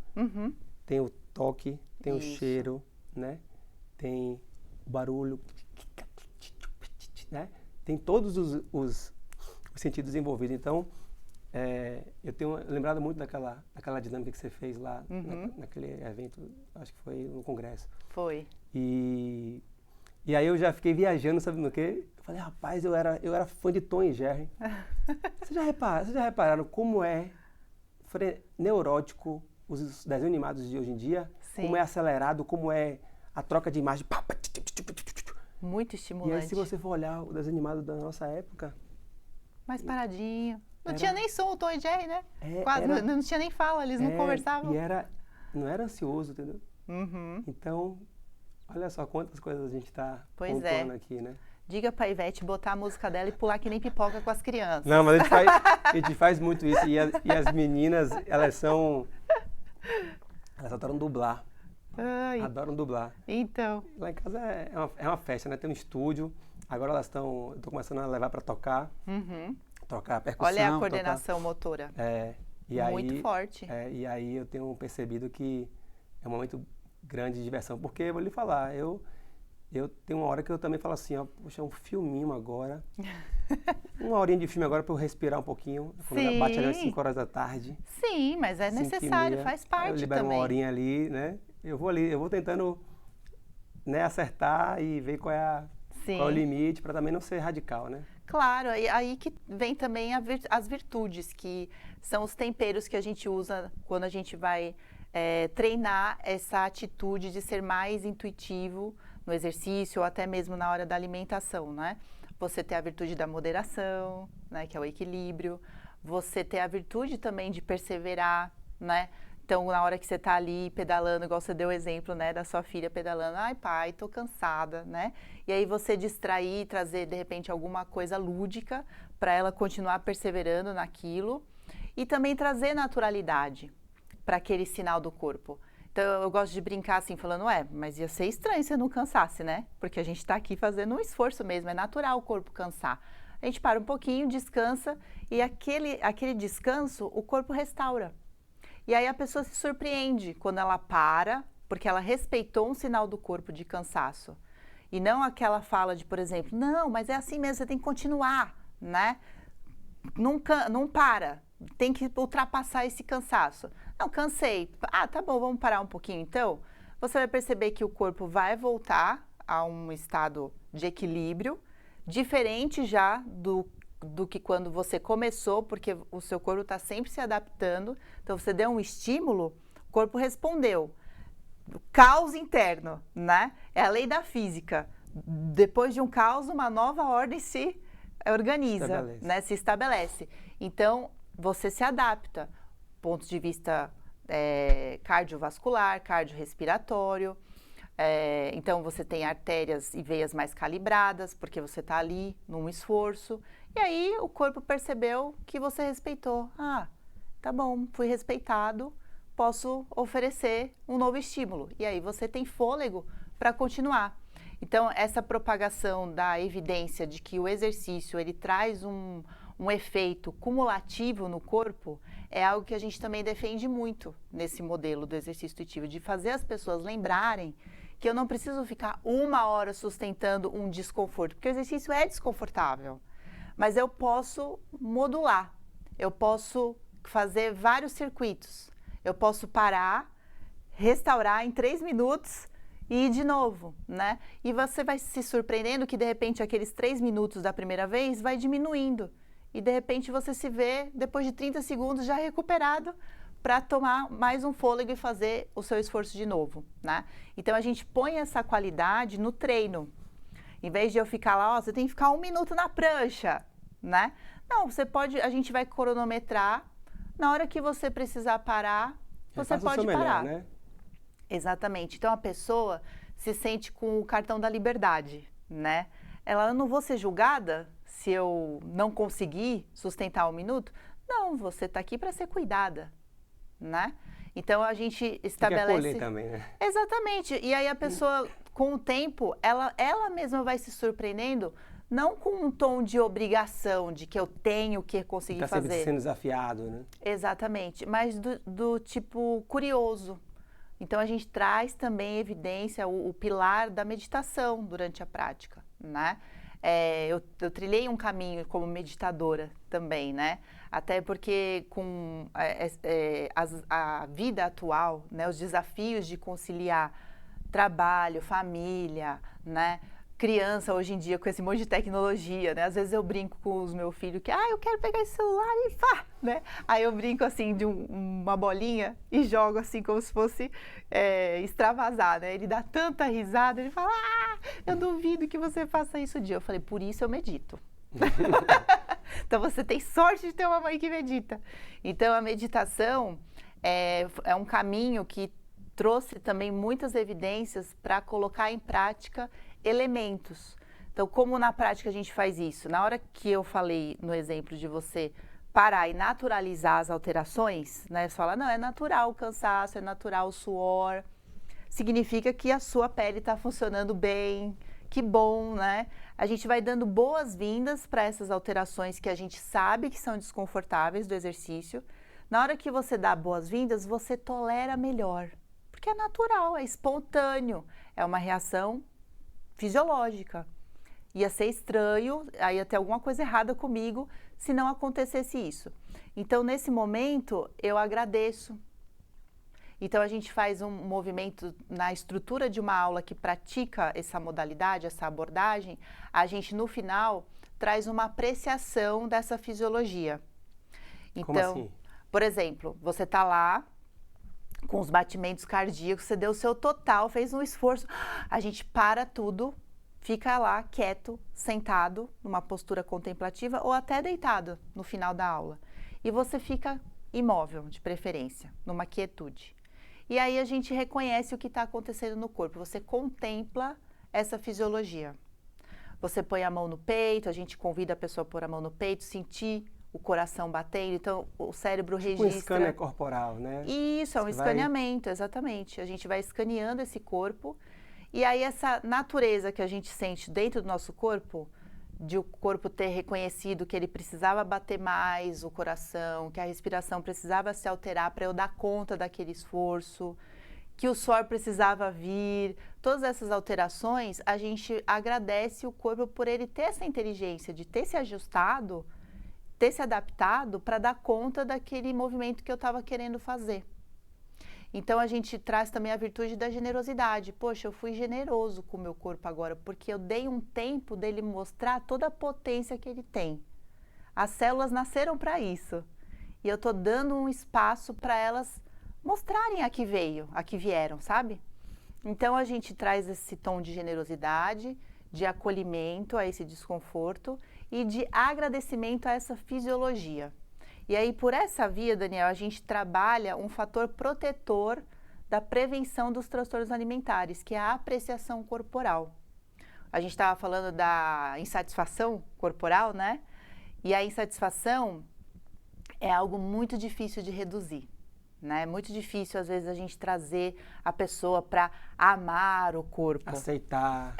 tem o toque, tem o cheiro, né? Tem o barulho, né? Tem todos os sentidos envolvidos. Então, eu tenho lembrado muito daquela dinâmica que você fez lá, naquele evento, acho que foi no congresso. Foi. E aí eu já fiquei viajando, sabe no quê? Eu falei, rapaz, eu era fã de Tom e Jerry. Vocês já repararam como é neurótico os desenhos animados de hoje em dia? Sim. Como é acelerado, como é a troca de imagem. Muito estimulante. E aí, se você for olhar o desenho animado da nossa época... Mais paradinho. Não tinha nem som o Tom e Jerry, né? Quase, não tinha nem fala, eles não conversavam. E não era ansioso, entendeu? Então, olha só quantas coisas a gente está pontuando aqui, né? Diga pra Ivete botar a música dela e pular que nem pipoca com as crianças. Não, mas a gente faz muito isso. E as meninas, elas adoram dublar. Ai. Adoram dublar. Então. Lá em casa é uma festa, né? Tem um estúdio. Agora eu tô começando a levar para tocar. Tocar percussão. Olha a coordenação motora. Muito forte. E aí eu tenho percebido que é um momento grande de diversão. Porque, eu vou lhe falar, eu tenho uma hora que eu também falo assim, poxa, um filminho agora. Uma horinha de filme agora para eu respirar um pouquinho. Quando bate ali às 5 horas da tarde. Sim, mas é necessário, faz parte também. Eu libero uma horinha ali, né? Eu vou tentando, né, acertar e ver qual é o limite para também não ser radical, né? Claro, aí que vem também as virtudes, que são os temperos que a gente usa quando a gente vai treinar essa atitude de ser mais intuitivo no exercício ou até mesmo na hora da alimentação, né? Você ter a virtude da moderação, né, que é o equilíbrio. Você ter a virtude também de perseverar, né? Então, na hora que você está ali pedalando, igual você deu o exemplo, né, da sua filha pedalando, ai pai, tô cansada, né? E aí você distrair, trazer de repente alguma coisa lúdica para ela continuar perseverando naquilo e também trazer naturalidade para aquele sinal do corpo. Então, eu gosto de brincar assim, falando, mas ia ser estranho se eu não cansasse, né? Porque a gente está aqui fazendo um esforço mesmo, é natural o corpo cansar. A gente para um pouquinho, descansa e aquele descanso, o corpo restaura. E aí a pessoa se surpreende quando ela para, porque ela respeitou um sinal do corpo de cansaço. E não aquela fala de, por exemplo, não, mas é assim mesmo, você tem que continuar, né? Não para, tem que ultrapassar esse cansaço. Não, cansei. Tá bom, vamos parar um pouquinho então? Você vai perceber que o corpo vai voltar a um estado de equilíbrio, diferente já do que quando você começou, porque o seu corpo está sempre se adaptando. Então, você deu um estímulo, o corpo respondeu. Caos interno, né? É a lei da física. Depois de um caos, uma nova ordem se organiza, né? Se estabelece. Então, você se adapta. Pontos de vista cardiovascular, cardiorrespiratório. Então, você tem artérias e veias mais calibradas, porque você está ali num esforço. E aí, o corpo percebeu que você respeitou. Tá bom, fui respeitado, posso oferecer um novo estímulo. E aí, você tem fôlego para continuar. Então, essa propagação da evidência de que o exercício, ele traz um um efeito cumulativo no corpo, é algo que a gente também defende muito nesse modelo do exercício intuitivo, de fazer as pessoas lembrarem que eu não preciso ficar 1 hora sustentando um desconforto, porque o exercício é desconfortável, mas eu posso modular, eu posso fazer vários circuitos, eu posso parar, restaurar em 3 minutos e ir de novo, né? E você vai se surpreendendo que de repente aqueles 3 minutos da primeira vez vai diminuindo e de repente você se vê depois de 30 segundos já recuperado para tomar mais um fôlego e fazer o seu esforço de novo, né? Então a gente põe essa qualidade no treino. Em vez de eu ficar lá, ó, você tem que ficar 1 minuto na prancha, né? Não, você pode, a gente vai cronometrar. Na hora que você precisar parar, você pode parar. Melhor, né? Exatamente. Então a pessoa se sente com o cartão da liberdade, né? Eu não vou ser julgada se eu não conseguir sustentar 1 minuto. Não, você está aqui para ser cuidada, né? Então a gente estabelece. Tem que acolher também, né? Exatamente. E aí a pessoa, com o tempo, ela mesma vai se surpreendendo, não com um tom de obrigação, de que eu tenho que conseguir fazer. Está sempre sendo desafiado, né? Exatamente. Mas do tipo curioso. Então a gente traz também evidência, o pilar da meditação durante a prática, né? Eu trilhei um caminho como meditadora também, né? Até porque com a vida atual, né, os desafios de conciliar trabalho, família, né, criança hoje em dia com esse monte de tecnologia, né? Às vezes eu brinco com os meus filhos que, eu quero pegar esse celular e pá, né? Aí eu brinco assim de uma bolinha e jogo assim como se fosse extravasar, né? Ele dá tanta risada, ele fala, eu duvido que você faça isso um dia. Eu falei, por isso eu medito. Então você tem sorte de ter uma mãe que medita. Então a meditação é um caminho que trouxe também muitas evidências para colocar em prática elementos. Então, como na prática a gente faz isso? Na hora que eu falei no exemplo de você parar e naturalizar as alterações, né? Você fala, não, é natural o cansaço, é natural o suor, significa que a sua pele está funcionando bem, que bom, né? A gente vai dando boas-vindas para essas alterações que a gente sabe que são desconfortáveis do exercício. Na hora que você dá boas-vindas, você tolera melhor, porque é natural, é espontâneo, é uma reação fisiológica. Ia ser estranho, aí ia ter alguma coisa errada comigo se não acontecesse isso. Então, nesse momento, eu agradeço. Então, a gente faz um movimento na estrutura de uma aula que pratica essa modalidade, essa abordagem. A gente, no final, traz uma apreciação dessa fisiologia. Então, como assim? Por exemplo, você está lá com os batimentos cardíacos, você deu o seu total, fez um esforço, a gente para tudo, fica lá quieto, sentado, numa postura contemplativa ou até deitado no final da aula. E você fica imóvel, de preferência, numa quietude. E aí a gente reconhece o que está acontecendo no corpo, você contempla essa fisiologia. Você põe a mão no peito, a gente convida a pessoa a pôr a mão no peito, sentir o coração batendo, então o cérebro registra... Um scanner corporal, né? Isso, é um escaneamento, exatamente. A gente vai escaneando esse corpo e aí essa natureza que a gente sente dentro do nosso corpo, de o corpo ter reconhecido que ele precisava bater mais o coração, que a respiração precisava se alterar para eu dar conta daquele esforço, que o suor precisava vir, todas essas alterações, a gente agradece o corpo por ele ter essa inteligência de ter se ajustado, ter se adaptado para dar conta daquele movimento que eu estava querendo fazer. Então, a gente traz também a virtude da generosidade. Poxa, eu fui generoso com o meu corpo agora, porque eu dei um tempo dele mostrar toda a potência que ele tem. As células nasceram para isso. E eu estou dando um espaço para elas mostrarem a que vieram, sabe? Então, a gente traz esse tom de generosidade, de acolhimento a esse desconforto e de agradecimento a essa fisiologia. E aí, por essa via, Daniel, a gente trabalha um fator protetor da prevenção dos transtornos alimentares, que é a apreciação corporal. A gente estava falando da insatisfação corporal, né? E a insatisfação é algo muito difícil de reduzir. né? É muito difícil, às vezes, a gente trazer a pessoa para amar o corpo. Aceitar.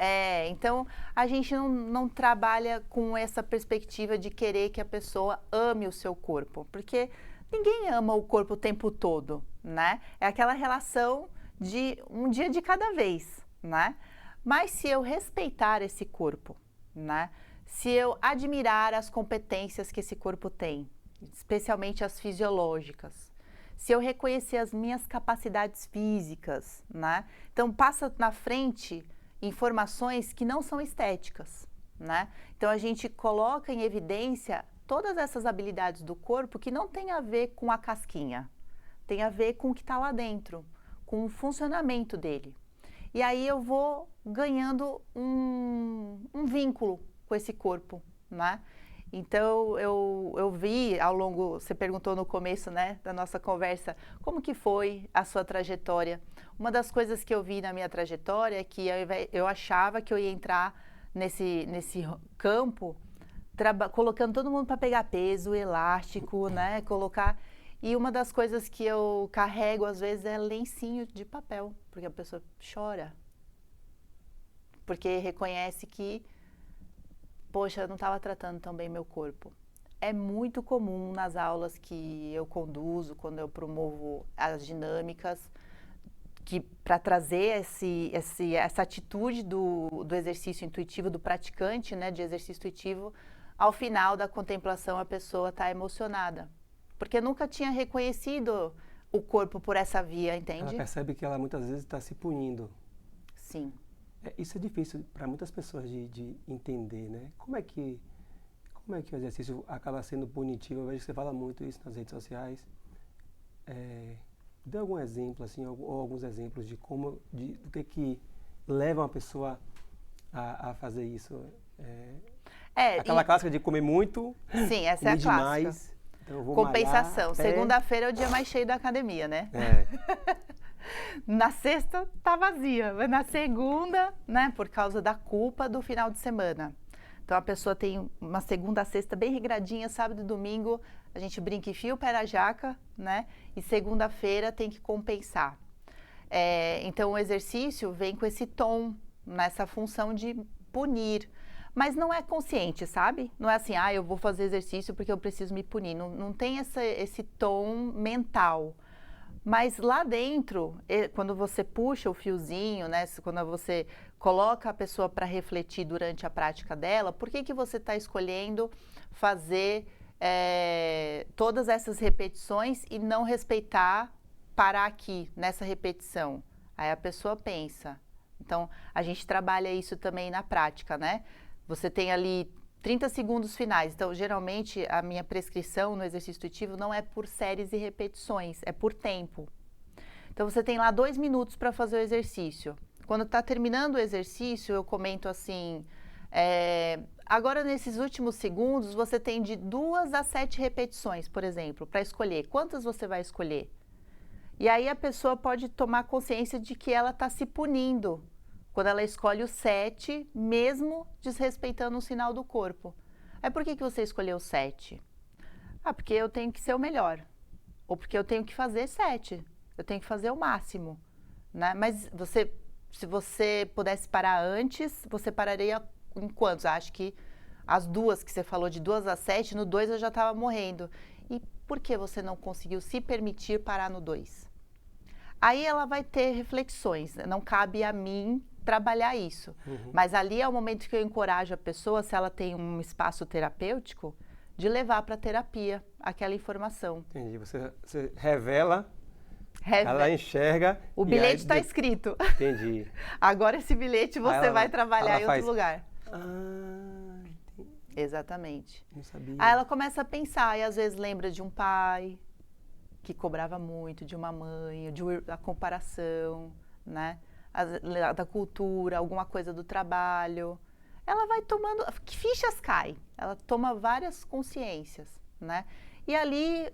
Então, a gente não trabalha com essa perspectiva de querer que a pessoa ame o seu corpo, porque ninguém ama o corpo o tempo todo, né? É aquela relação de um dia de cada vez, né? Mas se eu respeitar esse corpo, né? Se eu admirar as competências que esse corpo tem, especialmente as fisiológicas, se eu reconhecer as minhas capacidades físicas, né? Então, passa na frente informações que não são estéticas, né? Então, a gente coloca em evidência todas essas habilidades do corpo que não tem a ver com a casquinha, tem a ver com o que está lá dentro, com o funcionamento dele. E aí eu vou ganhando um vínculo com esse corpo, né? Então, eu vi ao longo, você perguntou no começo, né, da nossa conversa, como que foi a sua trajetória? Uma das coisas que eu vi na minha trajetória é que eu achava que eu ia entrar nesse campo, colocando todo mundo para pegar peso, elástico, né, E uma das coisas que eu carrego, às vezes, é lencinho de papel, porque a pessoa chora. Porque reconhece que poxa, eu não estava tratando tão bem meu corpo. É muito comum nas aulas que eu conduzo, quando eu promovo as dinâmicas, que para trazer essa atitude do exercício intuitivo, do praticante, né, de exercício intuitivo, ao final da contemplação a pessoa está emocionada. Porque nunca tinha reconhecido o corpo por essa via, entende? Ela percebe que ela muitas vezes está se punindo. Sim. Isso é difícil para muitas pessoas de entender, né? Como é que o exercício acaba sendo punitivo? Eu vejo que você fala muito isso nas redes sociais. Dê algum exemplo, assim, ou alguns exemplos de do que leva uma pessoa a fazer isso. Aquela clássica de comer muito, sim, essa é a demais, clássica. Então eu vou compensação. até... Segunda-feira é o dia mais cheio da academia, né? Na sexta tá vazia, mas na segunda, né, por causa da culpa do final de semana. Então a pessoa tem uma segunda a sexta bem regradinha, sábado e domingo a gente brinca e fia o pé na jaca, né? E segunda-feira tem que compensar. Então o exercício vem com esse tom, nessa função de punir. Mas não é consciente, sabe? Não é assim, eu vou fazer exercício porque eu preciso me punir. Não tem esse tom mental. Mas lá dentro, quando você puxa o fiozinho, né, quando você coloca a pessoa para refletir durante a prática dela, por que você está escolhendo fazer todas essas repetições e não parar aqui, nessa repetição? Aí a pessoa pensa. Então, a gente trabalha isso também na prática, né? Você tem ali 30 segundos finais. Então, geralmente, a minha prescrição no exercício intuitivo não é por séries e repetições, é por tempo. Então, você tem lá 2 minutos para fazer o exercício. Quando está terminando o exercício, eu comento assim, agora nesses últimos segundos, você tem de 2 a 7 repetições, por exemplo, para escolher. Quantas você vai escolher? E aí a pessoa pode tomar consciência de que ela está se punindo quando ela escolhe o 7, mesmo desrespeitando o sinal do corpo. Aí por que você escolheu o 7? Porque eu tenho que ser o melhor. Ou porque eu tenho que fazer 7. Eu tenho que fazer o máximo, né? Mas se você pudesse parar antes, você pararia em quantos? Acho que as 2 que você falou, de 2 a 7, no 2 eu já estava morrendo. E por que você não conseguiu se permitir parar no 2? Aí ela vai ter reflexões, não cabe a mim trabalhar isso. Mas ali é o momento que eu encorajo a pessoa, se ela tem um espaço terapêutico, de levar para a terapia aquela informação. Entendi. Você revela, ela enxerga. O bilhete está escrito. Entendi. Agora esse bilhete você vai trabalhar em outro lugar. Entendi. Exatamente. Não sabia. Aí ela começa a pensar e às vezes lembra de um pai que cobrava muito, de uma mãe, da comparação, né? Da cultura, alguma coisa do trabalho. Ela vai tomando, fichas caem, ela toma várias consciências, né? E ali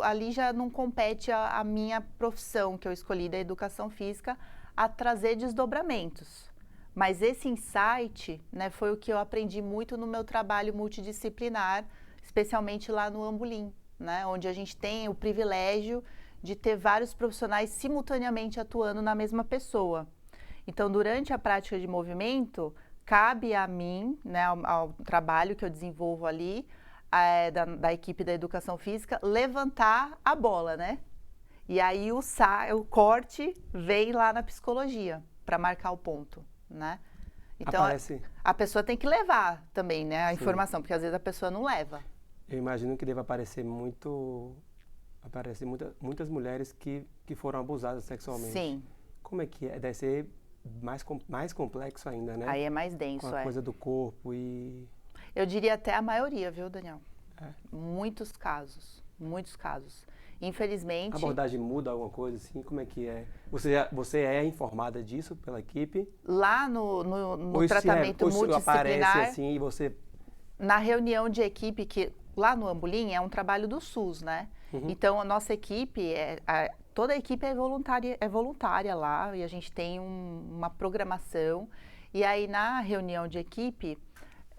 ali já não compete a minha profissão que eu escolhi da educação física a trazer desdobramentos. Mas esse insight, né, foi o que eu aprendi muito no meu trabalho multidisciplinar, especialmente lá no Ambulim, né, onde a gente tem o privilégio de ter vários profissionais simultaneamente atuando na mesma pessoa. Então, durante a prática de movimento, cabe a mim, né, ao trabalho que eu desenvolvo ali, da equipe da educação física, levantar a bola, né? E aí o corte vem lá na psicologia para marcar o ponto, né? Então a pessoa tem que levar também, né, a informação, porque às vezes a pessoa não leva. Eu imagino que deve aparecer muitas mulheres que foram abusadas sexualmente. Sim. Como é que é? Deve ser mais complexo ainda, né? Aí é mais denso, com a coisa do corpo e... Eu diria até a maioria, viu, Daniel? É. Muitos casos, muitos casos. Infelizmente... A abordagem muda alguma coisa, assim? Como é que é? Você é informada disso pela equipe? Lá no tratamento multidisciplinar... aparece assim e você... Na reunião de equipe, que lá no Ambulim é um trabalho do SUS, né? Uhum. Então, a nossa equipe, toda a equipe é voluntária lá e a gente tem uma programação. E aí, na reunião de equipe,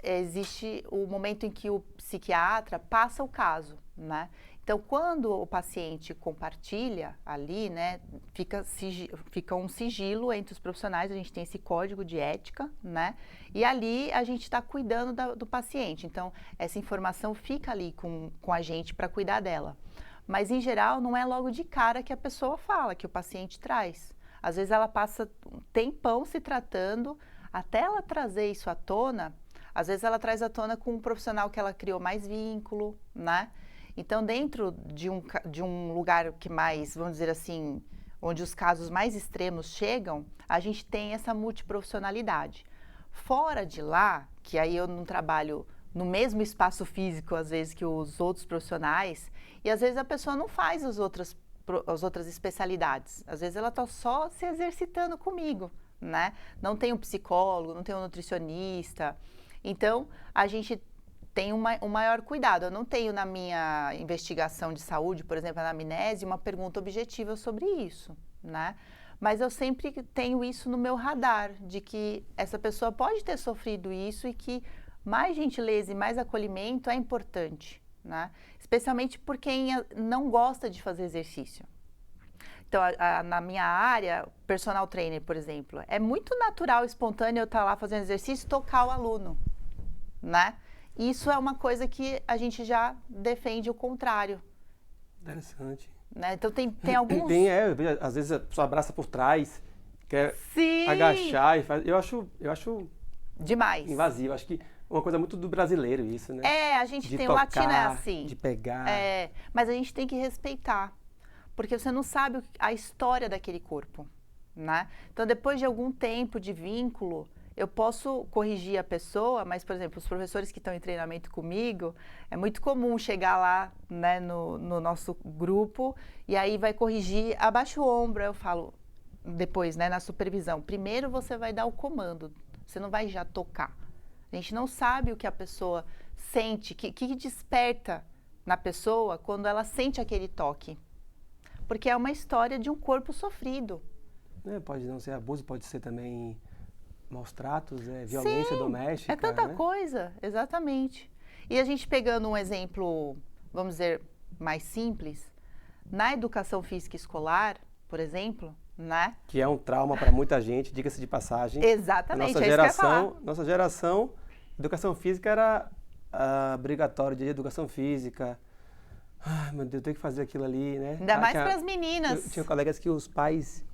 existe o momento em que o psiquiatra passa o caso, né? Então, quando o paciente compartilha ali, né, fica um sigilo entre os profissionais, a gente tem esse código de ética, né? E ali a gente está cuidando do paciente. Então, essa informação fica ali com a gente para cuidar dela. Mas, em geral, não é logo de cara que a pessoa fala, que o paciente traz. Às vezes ela passa um tempão se tratando, até ela trazer isso à tona, às vezes ela traz à tona com um profissional que ela criou mais vínculo, né? Então, dentro de um lugar que mais, vamos dizer assim, onde os casos mais extremos chegam, a gente tem essa multiprofissionalidade. Fora de lá, que aí eu não trabalho no mesmo espaço físico, às vezes, que os outros profissionais, e às vezes a pessoa não faz as outras especialidades. Às vezes ela está só se exercitando comigo, né? Não tem um psicólogo, não tem um nutricionista. Então, a gente tem um maior cuidado. Eu não tenho na minha investigação de saúde, por exemplo, na anamnese, uma pergunta objetiva sobre isso, né? Mas eu sempre tenho isso no meu radar, de que essa pessoa pode ter sofrido isso e que mais gentileza e mais acolhimento é importante, né? Especialmente por quem não gosta de fazer exercício. Então, na minha área, personal trainer, por exemplo, é muito natural, espontâneo eu estar lá fazendo exercício e tocar o aluno, né? Isso é uma coisa que a gente já defende o contrário. Interessante. Né? Então, tem alguns... Às vezes a pessoa abraça por trás, quer Sim. agachar e faz... Eu acho demais. Invasivo. Acho que é uma coisa muito do brasileiro isso, né? A gente de tem... tocar, o latino é assim. De pegar. Mas a gente tem que respeitar. Porque você não sabe a história daquele corpo, né? Então, depois de algum tempo de vínculo... Eu posso corrigir a pessoa, mas, por exemplo, os professores que estão em treinamento comigo, é muito comum chegar lá, né, no nosso grupo e aí vai corrigir, abaixa o ombro. Eu falo, depois, né, na supervisão, primeiro você vai dar o comando, você não vai já tocar. A gente não sabe o que a pessoa sente, que desperta na pessoa quando ela sente aquele toque. Porque é uma história de um corpo sofrido. Pode não ser abuso, pode ser também... maus tratos, violência doméstica. É tanta né? coisa, exatamente. E a gente pegando um exemplo, vamos dizer, mais simples, na educação física escolar, por exemplo, né? Que é um trauma para muita gente, diga-se de passagem. Exatamente, Nossa geração, educação física era obrigatório de educação física. Ai, meu Deus, eu tenho que fazer aquilo ali, né? Ainda mais para as meninas. Eu tinha colegas que os pais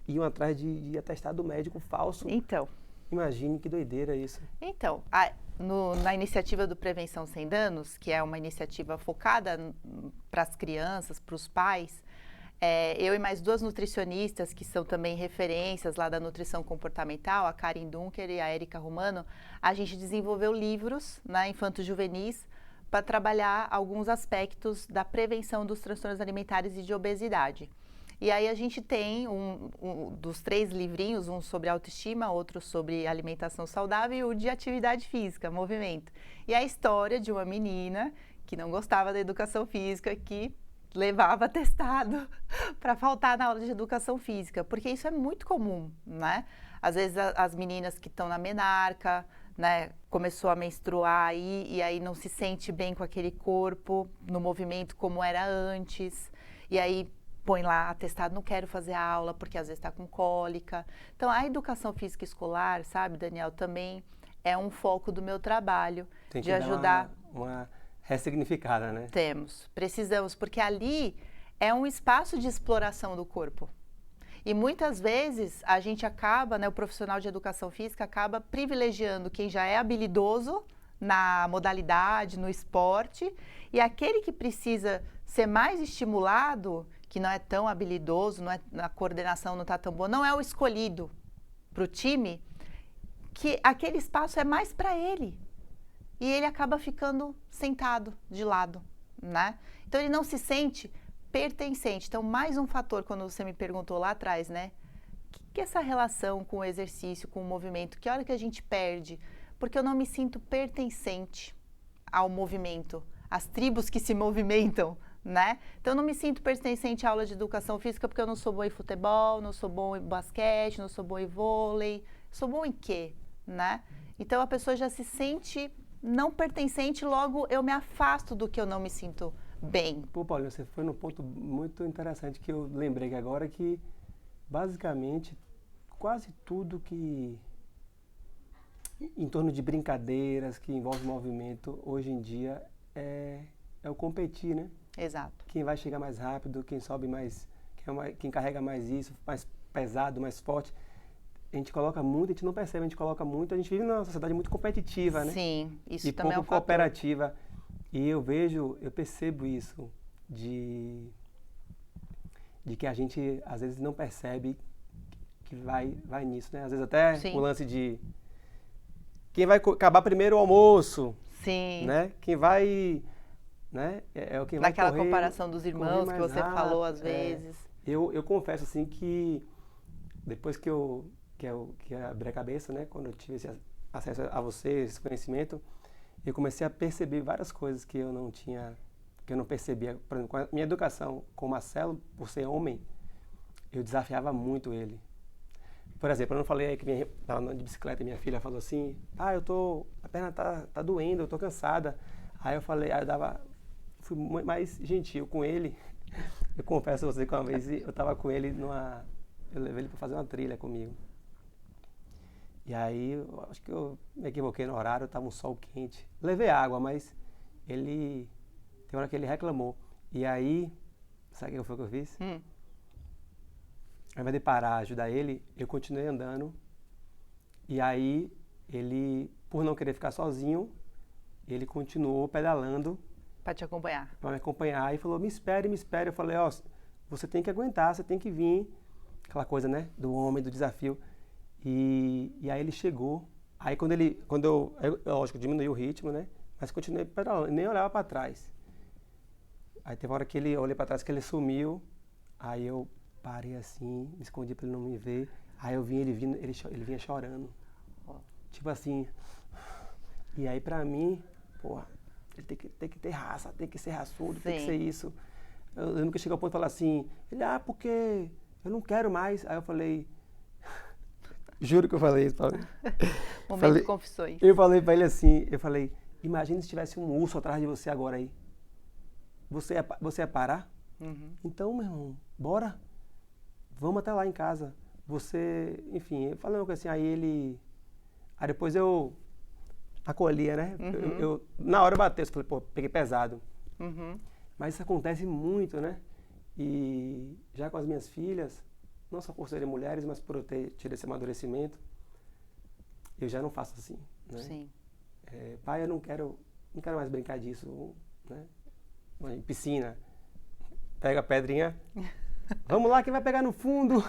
iam atrás de atestado médico falso. Então. Imagine que doideira isso. Então, na iniciativa do Prevenção Sem Danos, que é uma iniciativa focada para as crianças, para os pais, eu e mais 2 nutricionistas, que são também referências lá da nutrição comportamental, a Karen Dunker e a Érica Romano, a gente desenvolveu livros, né, infanto-juvenis, para trabalhar alguns aspectos da prevenção dos transtornos alimentares e de obesidade. E aí a gente tem dos 3 livrinhos, um sobre autoestima, outro sobre alimentação saudável e o de atividade física, movimento. E a história de uma menina que não gostava da educação física, que levava atestado para faltar na aula de educação física, porque isso é muito comum, né? Às vezes as meninas que estão na menarca, né, começou a menstruar e aí não se sente bem com aquele corpo, no movimento como era antes. e aí põe lá atestado, não quero fazer a aula porque às vezes está com cólica. Então, a educação física escolar, sabe, Daniel, também é um foco do meu trabalho, Tem de que ajudar. dar uma ressignificada, né? Precisamos, porque ali é um espaço de exploração do corpo. E muitas vezes a gente acaba, né, o profissional de educação física acaba privilegiando quem já é habilidoso na modalidade, no esporte, e aquele que precisa ser mais estimulado, que não é tão habilidoso, a coordenação não está tão boa, não é o escolhido para o time, que aquele espaço é mais para ele. E ele acaba ficando sentado de lado, né? Então ele não se sente pertencente. Então, mais um fator, quando você me perguntou lá atrás, né? O que é essa relação com o exercício, com o movimento? Que hora que a gente perde? Porque eu não me sinto pertencente ao movimento, às tribos que se movimentam, né? Então, eu não me sinto pertencente à aula de educação física porque eu não sou boa em futebol, não sou bom em basquete, não sou boa em vôlei. Sou bom em quê, né? Então, a pessoa já se sente não pertencente, logo eu me afasto do que eu não me sinto bem. Pô, Paulinho, você foi num ponto muito interessante que eu lembrei agora, que basicamente quase tudo que em torno de brincadeiras, que envolve movimento, hoje em dia é o competir, né? Exato. Quem vai chegar mais rápido, quem sobe mais, quem carrega mais isso, mais pesado, mais forte. A gente coloca muito, a gente não percebe, a gente coloca muito, a gente vive numa sociedade muito competitiva, né? Sim, isso e também é um pouco cooperativa. E eu percebo isso, de que a gente às vezes não percebe que vai nisso, né? Às vezes até Sim. o lance de quem vai acabar primeiro o almoço, Sim. né? Quem vai, né? É o quem vai Naquela correr, comparação dos irmãos que você rápido, falou às vezes. Eu confesso assim que depois que eu abri a cabeça, né? Quando eu tive esse acesso a você, esse conhecimento, eu comecei a perceber várias coisas que eu não percebia. Por exemplo, com a minha educação com o Marcelo, por ser homem, eu desafiava muito ele. Por exemplo, eu não falei aí que estava andando de bicicleta e minha filha falou assim, a perna tá doendo, eu tô cansada. Aí eu falei, fui mais gentil com ele. Eu confesso a você que uma vez eu estava com ele eu levei ele para fazer uma trilha comigo. E aí, eu acho que eu me equivoquei no horário, estava um sol quente. Levei água, mas tem hora que ele reclamou. E aí, sabe o que foi que eu fiz? Ao invés de parar, ajudar ele, eu continuei andando. E aí, ele, por não querer ficar sozinho, ele continuou pedalando. Para te acompanhar. Para me acompanhar. E falou, me espere. Eu falei, você tem que aguentar, você tem que vir. Aquela coisa, né, do homem, do desafio. E aí ele chegou, aí lógico, diminui o ritmo, né? Mas continuei pedalando, nem olhava para trás. Aí teve uma hora que eu olhei para trás que ele sumiu, aí eu parei assim, me escondi para ele não me ver. Aí eu vi ele vindo, ele vinha chorando. Tipo assim. E aí pra mim, porra, ele tem que ter raça, tem que ser raçudo, Sim. Tem que ser isso. Eu lembro que chegou ao ponto de falar assim, porque eu não quero mais. Aí eu falei, juro que eu falei isso, Paulo. Momento confissões. Eu falei pra ele assim, imagina se tivesse um urso atrás de você agora aí. Você ia parar? Então, meu irmão, bora. Vamos até lá em casa. Enfim, eu falei uma coisa assim, aí depois eu acolhia, né? Na hora eu bateu, eu falei, pô, peguei pesado. Mas isso acontece muito, né? E já com as minhas filhas, não só por serem mulheres, mas por eu ter tido esse amadurecimento, eu já não faço assim, né? Sim. Pai, eu não quero mais brincar disso, né? Em piscina, pega a pedrinha, vamos lá que vai pegar no fundo.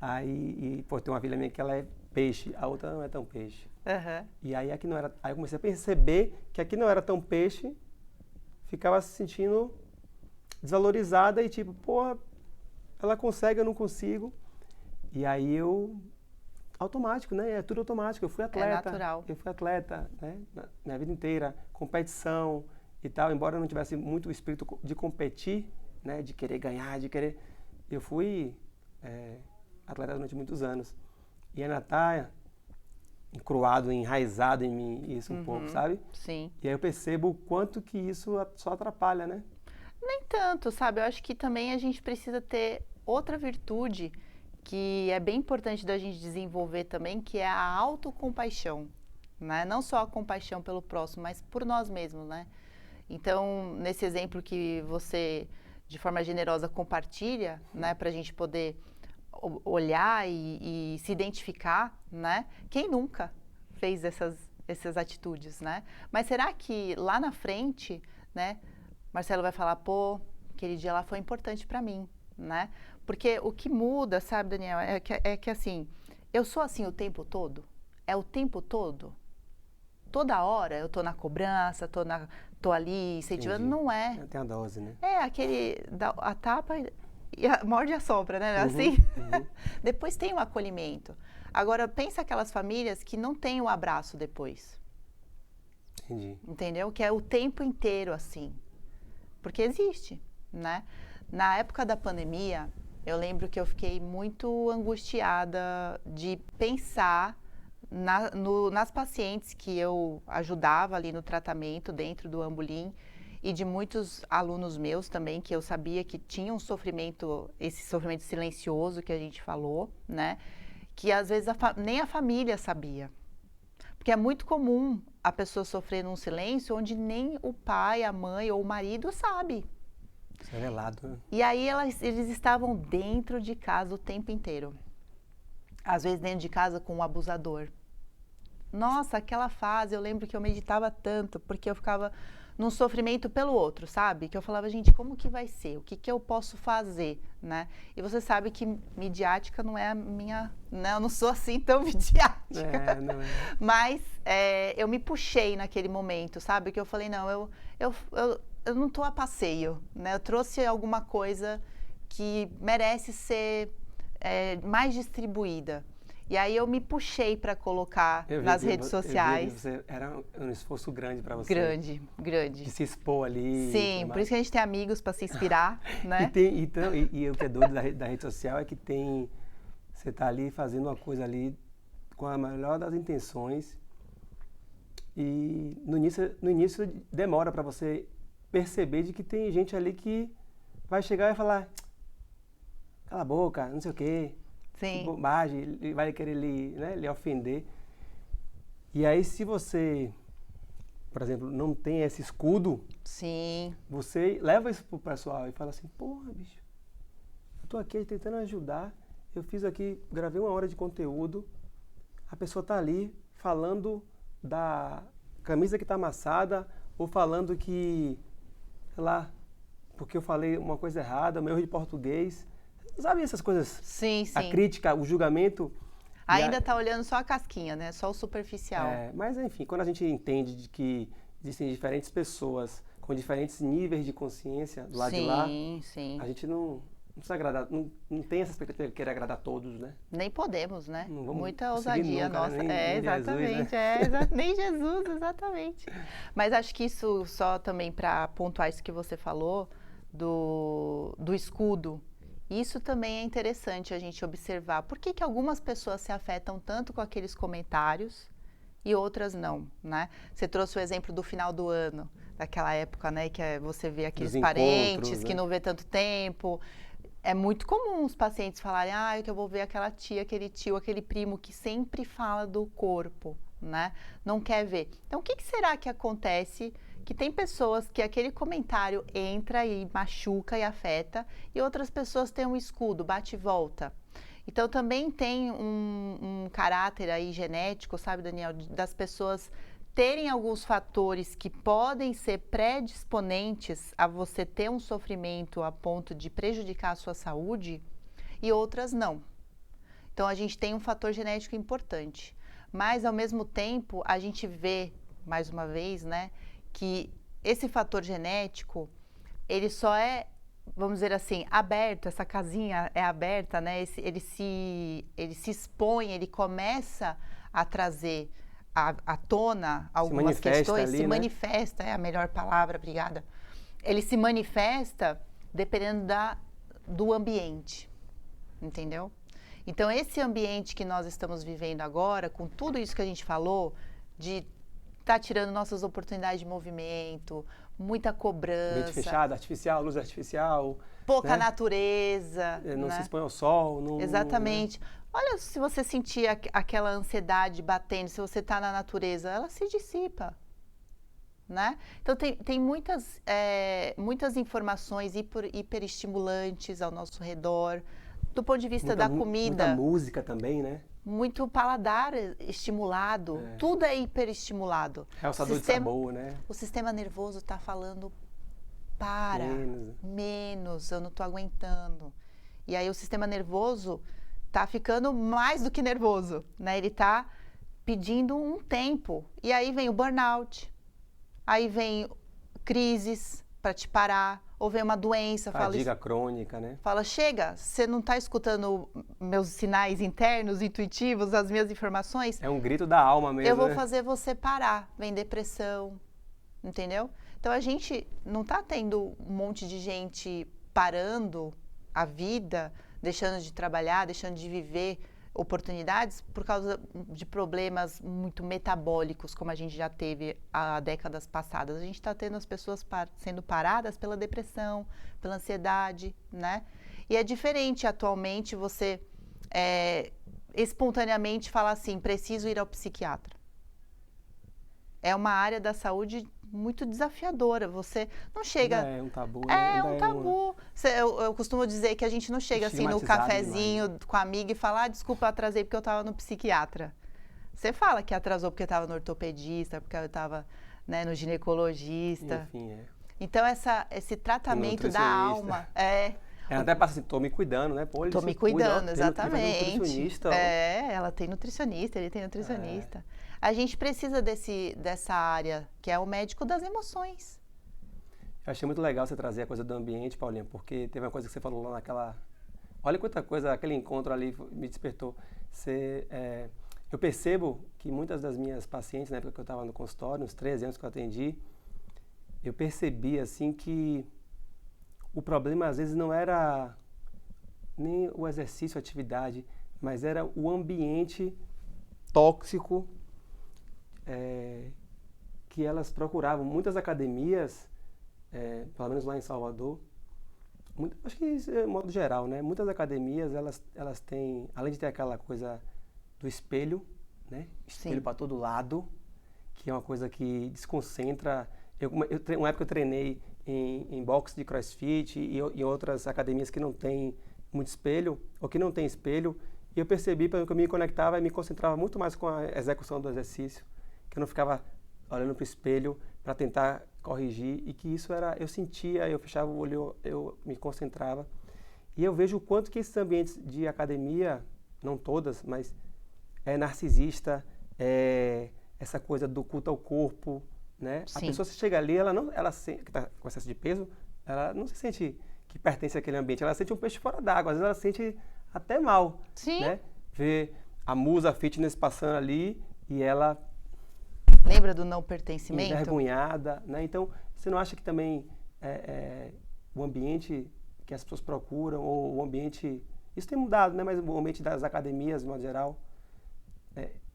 Aí, pô, tem uma filha minha que ela é peixe, a outra não é tão peixe. E aí aqui não era, aí eu comecei a perceber que aqui não era tão peixe, ficava se sentindo desvalorizada e tipo, porra, ela consegue, eu não consigo. E aí automático, né? É tudo automático. Eu fui atleta. É natural. Eu fui atleta, né? Na minha vida inteira, competição e tal. Embora eu não tivesse muito o espírito de competir, né? De querer ganhar, eu fui atleta durante muitos anos. E a Natália, encruado, enraizado em mim, isso um pouco, sabe? Sim. E aí eu percebo o quanto que isso só atrapalha, né? Nem tanto, sabe? Eu acho que também a gente precisa ter outra virtude que é bem importante da gente desenvolver também, que é a autocompaixão, né? Não só a compaixão pelo próximo, mas por nós mesmos, né? Então, nesse exemplo que você, de forma generosa, compartilha, né? Para a gente poder olhar e se identificar, né? Quem nunca fez essas atitudes, né? Mas será que lá na frente, né? Marcelo vai falar, pô, aquele dia lá foi importante para mim, né? Porque o que muda, sabe, Daniel, é que assim, eu sou assim o tempo todo? É o tempo todo? Toda hora eu tô na cobrança, tô ali incentivando? Não é. Tem a dose, né? É aquele, a tapa e morde e assopra, né? Assim. Uhum. Depois tem o acolhimento. Agora, pensa aquelas famílias que não têm o abraço depois. Entendi. Entendeu? Que é o tempo inteiro assim. Porque existe, né? Na época da pandemia, eu lembro que eu fiquei muito angustiada de pensar nas pacientes que eu ajudava ali no tratamento dentro do Ambulim e de muitos alunos meus também, que eu sabia que tinham sofrimento, esse sofrimento silencioso que a gente falou, né? Que às vezes nem a família sabia. Porque é muito comum a pessoa sofrer num silêncio onde nem o pai, a mãe ou o marido sabe. Isso é velado, né? E aí eles estavam dentro de casa o tempo inteiro. Às vezes dentro de casa com um abusador. Nossa, aquela fase, eu lembro que eu meditava tanto, porque eu ficava num sofrimento pelo outro, sabe? Que eu falava, gente, como que vai ser? O que que eu posso fazer, né? E você sabe que midiática não é a minha... Né? Eu não sou assim tão midiática. Não é. Mas eu me puxei naquele momento, sabe? Que eu falei, não, eu não tô a passeio, né? Eu trouxe alguma coisa que merece ser mais distribuída. E aí eu me puxei para colocar nas redes sociais. Era um esforço grande para você. Grande, grande. De se expor ali. Sim, por isso que a gente tem amigos para se inspirar, né? E o que é doido da rede social é que você tá ali fazendo uma coisa ali com a melhor das intenções e no início demora para você perceber de que tem gente ali que vai chegar e vai falar, cala a boca, não sei o quê. Sim. Que bobagem, ele vai querer lhe ofender. E aí, se você, por exemplo, não tem esse escudo, sim, você leva isso pro pessoal e fala assim, porra, bicho, eu tô aqui tentando ajudar, eu fiz aqui, gravei 1 hora de conteúdo, a pessoa tá ali falando da camisa que tá amassada, ou falando que, sei lá, porque eu falei uma coisa errada, meu erro de português. Sabe essas coisas? Sim, sim. A crítica, o julgamento. Ainda tá olhando só a casquinha, né? Só o superficial. Mas, enfim, quando a gente entende de que existem diferentes pessoas com diferentes níveis de consciência do lado de lá, sim. a gente não precisa agradar, não tem essa expectativa de querer agradar todos, né? Nem podemos, né? Não vamos muita ousadia nunca, nossa. Nem exatamente. Jesus, né? Nem Jesus, exatamente. Mas acho que isso, só também para pontuar isso que você falou, do escudo. Isso também é interessante a gente observar. Por que algumas pessoas se afetam tanto com aqueles comentários e outras não, né? Você trouxe o exemplo do final do ano, daquela época, né? Que você vê aqueles parentes, né? Que não vê tanto tempo. É muito comum os pacientes falarem, que eu vou ver aquela tia, aquele tio, aquele primo que sempre fala do corpo, né? Não quer ver. Então, o que será que acontece? Que tem pessoas que aquele comentário entra e machuca e afeta, e outras pessoas têm um escudo, bate e volta. Então também tem um caráter aí genético, sabe, Daniel, das pessoas terem alguns fatores que podem ser predisponentes a você ter um sofrimento a ponto de prejudicar a sua saúde, e outras não. Então a gente tem um fator genético importante, mas ao mesmo tempo a gente vê, mais uma vez, né, que esse fator genético, ele só é, vamos dizer assim, aberto, essa casinha é aberta, né? Ele se expõe, ele começa a trazer à tona algumas questões, ali, se né? manifesta, é a melhor palavra, obrigada. Ele se manifesta dependendo do ambiente, entendeu? Então, esse ambiente que nós estamos vivendo agora, com tudo isso que a gente falou, de está tirando nossas oportunidades de movimento, muita cobrança. Ambiente fechado, artificial, luz artificial. Pouca né? natureza. Não né? se expõe ao sol. Não, Exatamente. Olha, se você sentir aquela ansiedade batendo, se você está na natureza, ela se dissipa. Né? Então, tem muitas informações hiperestimulantes ao nosso redor. Do ponto de vista da comida. Muita música também, né? Muito paladar estimulado. Tudo é hiperestimulado. Realçador de sabor, né? O sistema nervoso está falando, menos, eu não estou aguentando. E aí o sistema nervoso está ficando mais do que nervoso, né? Ele está pedindo um tempo. E aí vem o burnout. Aí vem crises para te parar, ou vem uma doença. Fadiga crônica, né? Fala, chega, você não está escutando meus sinais internos, intuitivos, as minhas informações? É um grito da alma mesmo, eu vou fazer você parar. Vem depressão, entendeu? Então, a gente não está tendo um monte de gente parando a vida, deixando de trabalhar, deixando de viver oportunidades por causa de problemas muito metabólicos, como a gente já teve há décadas passadas. A gente está tendo as pessoas sendo paradas pela depressão, pela ansiedade, né? E é diferente atualmente você espontaneamente falar assim, preciso ir ao psiquiatra. É uma área da saúde muito desafiadora. Você não chega... É um tabu. É um tabu. Eu costumo dizer que a gente não chega assim no cafezinho demais, com a amiga e fala, desculpa, eu atrasei porque eu estava no psiquiatra. Você fala que atrasou porque estava no ortopedista, porque eu estava, né, no ginecologista. Enfim, Então, esse tratamento da alma... Ela até passa assim, tô me cuidando, né? Pô, tô me cuidando, exatamente. Tem nutricionista. Ela tem nutricionista, ele tem nutricionista. A gente precisa dessa área, que é o médico das emoções. Eu achei muito legal você trazer a coisa do ambiente, Paulinha, porque teve uma coisa que você falou lá naquela... Olha quanta coisa, aquele encontro ali me despertou. Eu percebo que muitas das minhas pacientes, na época que eu estava no consultório, uns 13 anos que eu atendi, eu percebi, assim, que o problema, às vezes, não era nem o exercício, a atividade, mas era o ambiente tóxico que elas procuravam. Muitas academias, pelo menos lá em Salvador, acho que isso é modo geral, né? Muitas academias, elas têm, além de ter aquela coisa do espelho, né? Espelho para todo lado, que é uma coisa que desconcentra. Uma época eu treinei em box de crossfit e em outras academias que não tem muito espelho, ou que não tem espelho, e eu percebi que eu me conectava e me concentrava muito mais com a execução do exercício, que eu não ficava olhando para o espelho para tentar corrigir, e que isso era, eu sentia, eu fechava o olho, eu me concentrava. E eu vejo o quanto que esses ambientes de academia, não todas, mas é narcisista, essa coisa do culto ao corpo, né? A pessoa, se chega ali, que está com excesso de peso, ela não se sente que pertence àquele ambiente, ela sente um peixe fora d'água, às vezes ela sente até mal, né? Ver a musa fitness passando ali e ela... Lembra do não pertencimento? Envergonhada, né? Então, você não acha que também o ambiente que as pessoas procuram, ou o ambiente... Isso tem mudado, né? Mas o ambiente das academias, de modo geral,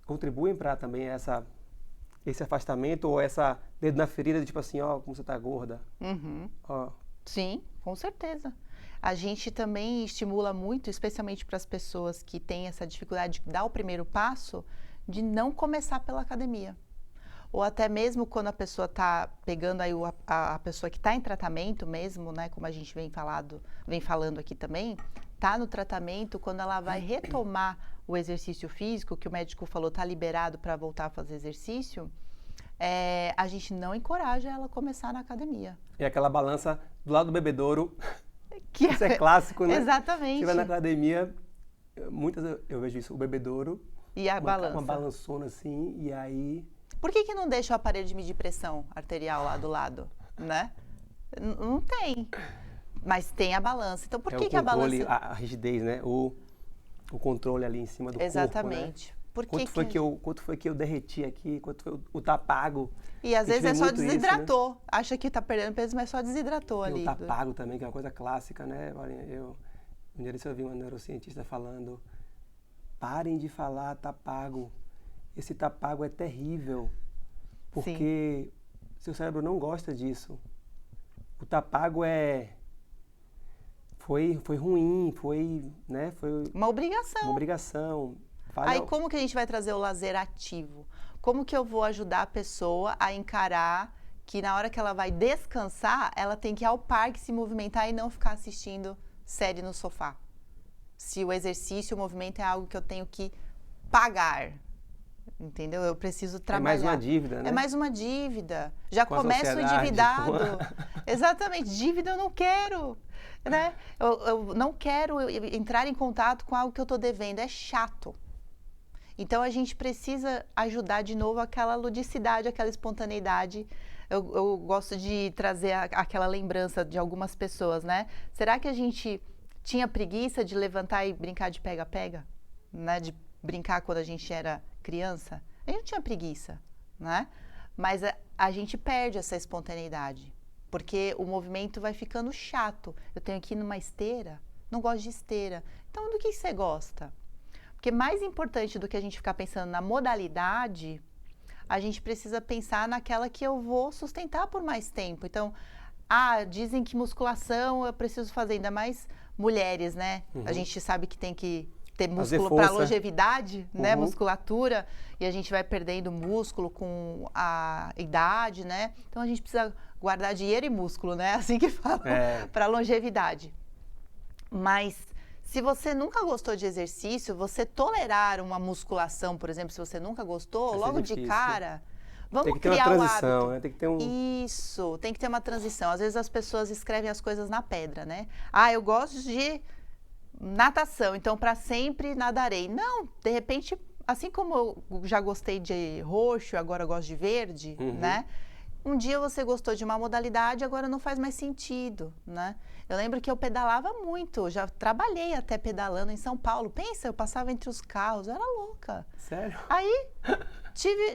contribuem para também esse afastamento, ou essa dedo na ferida, de tipo assim, ó, como você tá gorda. Ó. Sim, com certeza. A gente também estimula muito, especialmente para as pessoas que têm essa dificuldade de dar o primeiro passo, de não começar pela academia. Ou até mesmo quando a pessoa está pegando aí a pessoa que está em tratamento mesmo, né, como a gente vem falando aqui também, está no tratamento, quando ela vai retomar o exercício físico, que o médico falou está liberado para voltar a fazer exercício, a gente não encoraja ela a começar na academia. E aquela balança do lado do bebedouro, isso é clássico, né? Exatamente. Você vai na academia, muitas eu vejo isso, o bebedouro, e a balança. Uma balançona assim, e aí... Por que não deixa o aparelho de medir pressão arterial lá do lado, né? Não tem, mas tem a balança. Então, por que a balança... A rigidez, né? O controle ali em cima do Exatamente. Corpo, né? Quanto foi que eu derreti aqui, quanto foi o tapago. E às vezes só desidratou. Isso, né? Acha que está perdendo peso, mas só desidratou ali. O tapago também, que é uma coisa clássica, né? Um dia eu vi uma neurocientista falando, parem de falar tapago. Esse tapago é terrível. porque seu cérebro não gosta disso. O tá pago foi ruim, né, foi uma obrigação. Uma obrigação. Aí como que a gente vai trazer o lazer ativo? Como que eu vou ajudar a pessoa a encarar que na hora que ela vai descansar, ela tem que ir ao parque, se movimentar e não ficar assistindo série no sofá? Se o exercício, o movimento é algo que eu tenho que pagar, entendeu? Eu preciso trabalhar. É mais uma dívida, né? É mais uma dívida. Já com começo endividado. Exatamente, dívida eu não quero, né? Eu não quero entrar em contato com algo que eu estou devendo, é chato. Então, a gente precisa ajudar de novo aquela ludicidade, aquela espontaneidade. Eu gosto de trazer aquela lembrança de algumas pessoas, né? Será que a gente tinha preguiça de levantar e brincar de pega-pega? Né? De brincar quando a gente era criança? A gente não tinha preguiça, né? Mas a gente perde essa espontaneidade, porque o movimento vai ficando chato. Eu tenho que ir numa esteira, não gosto de esteira. Então, do que você gosta? Porque mais importante do que a gente ficar pensando na modalidade, a gente precisa pensar naquela que eu vou sustentar por mais tempo. Então, dizem que musculação eu preciso fazer, ainda mais mulheres, né? Uhum. A gente sabe que tem que ter músculo para longevidade, né? Musculatura, e a gente vai perdendo músculo com a idade, né? Então, a gente precisa guardar dinheiro e músculo, né? Assim que fala, para longevidade. Mas se você nunca gostou de exercício, você tolerar uma musculação, por exemplo, se você nunca gostou, logo de cara, vamos criar o hábito. Né? Tem que ter um... Isso, tem que ter uma transição. Às vezes as pessoas escrevem as coisas na pedra, né? Eu gosto de natação, então para sempre nadarei. Não, de repente, assim como eu já gostei de roxo, agora eu gosto de verde, né? Um dia você gostou de uma modalidade, agora não faz mais sentido, né? Eu lembro que eu pedalava muito, já trabalhei até pedalando em São Paulo. Pensa, eu passava entre os carros, eu era louca. Sério? Aí,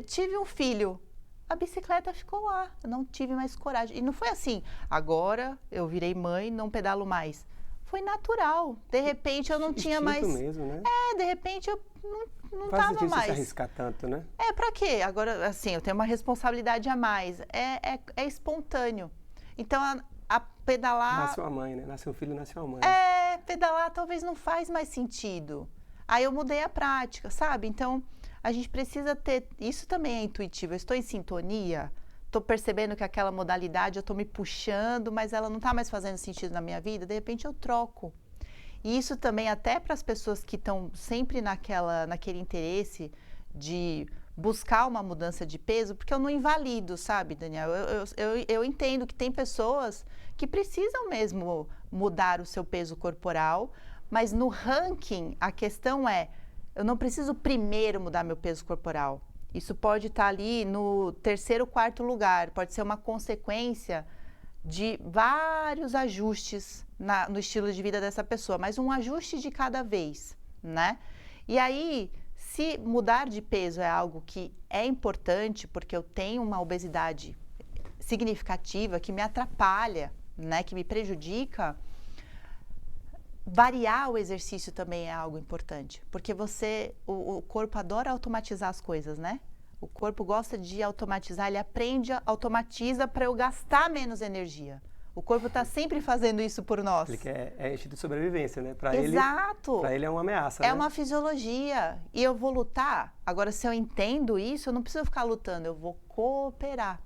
tive um filho. A bicicleta ficou lá, eu não tive mais coragem. E não foi assim, agora eu virei mãe, não pedalo mais. Foi natural. De repente, eu não tinha mais... mesmo, né? De repente, eu não faz tava sentido mais. Você se arriscar tanto, né? Pra quê? Agora, assim, eu tenho uma responsabilidade a mais. É espontâneo. Então, a pedalar... Nasce uma mãe, né? Nasce um filho, nasce uma mãe. Pedalar talvez não faz mais sentido. Aí eu mudei a prática, sabe? Então, a gente precisa ter... Isso também é intuitivo. Eu estou em sintonia, estou percebendo que aquela modalidade, eu estou me puxando, mas ela não está mais fazendo sentido na minha vida, de repente eu troco. E isso também até para as pessoas que estão sempre naquele interesse de buscar uma mudança de peso, porque eu não invalido, sabe, Daniel? Eu entendo que tem pessoas que precisam mesmo mudar o seu peso corporal, mas no ranking a questão eu não preciso primeiro mudar meu peso corporal. Isso pode estar ali no terceiro, quarto lugar, pode ser uma consequência de vários ajustes no estilo de vida dessa pessoa, mas um ajuste de cada vez, né? E aí, se mudar de peso é algo que é importante, porque eu tenho uma obesidade significativa que me atrapalha, né, que me prejudica, variar o exercício também é algo importante, porque o corpo adora automatizar as coisas, né? O corpo gosta de automatizar, ele automatiza para eu gastar menos energia. O corpo está sempre fazendo isso por nós. Ele é instinto de sobrevivência, né? Exato. Para ele é uma ameaça, né? Uma fisiologia. E eu vou lutar. Agora, se eu entendo isso, eu não preciso ficar lutando, eu vou cooperar.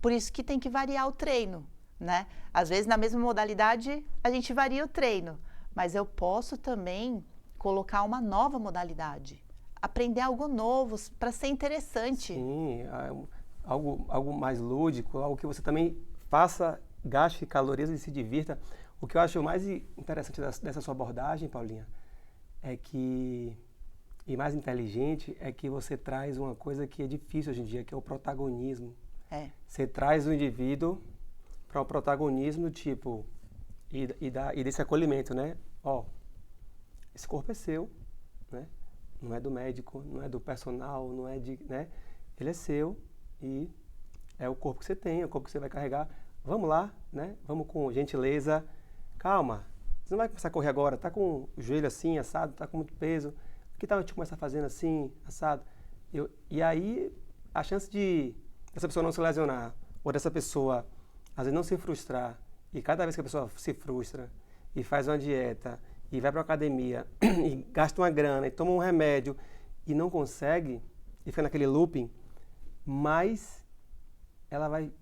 Por isso que tem que variar o treino, né? Às vezes, na mesma modalidade, a gente varia o treino. Mas eu posso também colocar uma nova modalidade. Aprender algo novo para ser interessante. Sim, algo mais lúdico, algo que você também gaste calorias e se divirta. O que eu acho mais interessante dessa sua abordagem, Paulinha, e mais inteligente, é que você traz uma coisa que é difícil hoje em dia, que é o protagonismo. Você traz o indivíduo para o protagonismo, tipo, e desse acolhimento, né? Esse corpo é seu, né? Não é do médico, não é do personal, não é né? Ele é seu e é o corpo que você tem, é o corpo que você vai carregar. Vamos lá, né? Vamos com gentileza. Calma, você não vai começar a correr agora, tá com o joelho assim, assado, tá com muito peso. Que tal a gente começar fazendo assim, assado? E aí, a chance de dessa pessoa não se lesionar, ou dessa pessoa, às vezes, não se frustrar, e cada vez que a pessoa se frustra e faz uma dieta, e vai para a academia, e gasta uma grana, e toma um remédio, e não consegue, e fica naquele looping, mais ela vai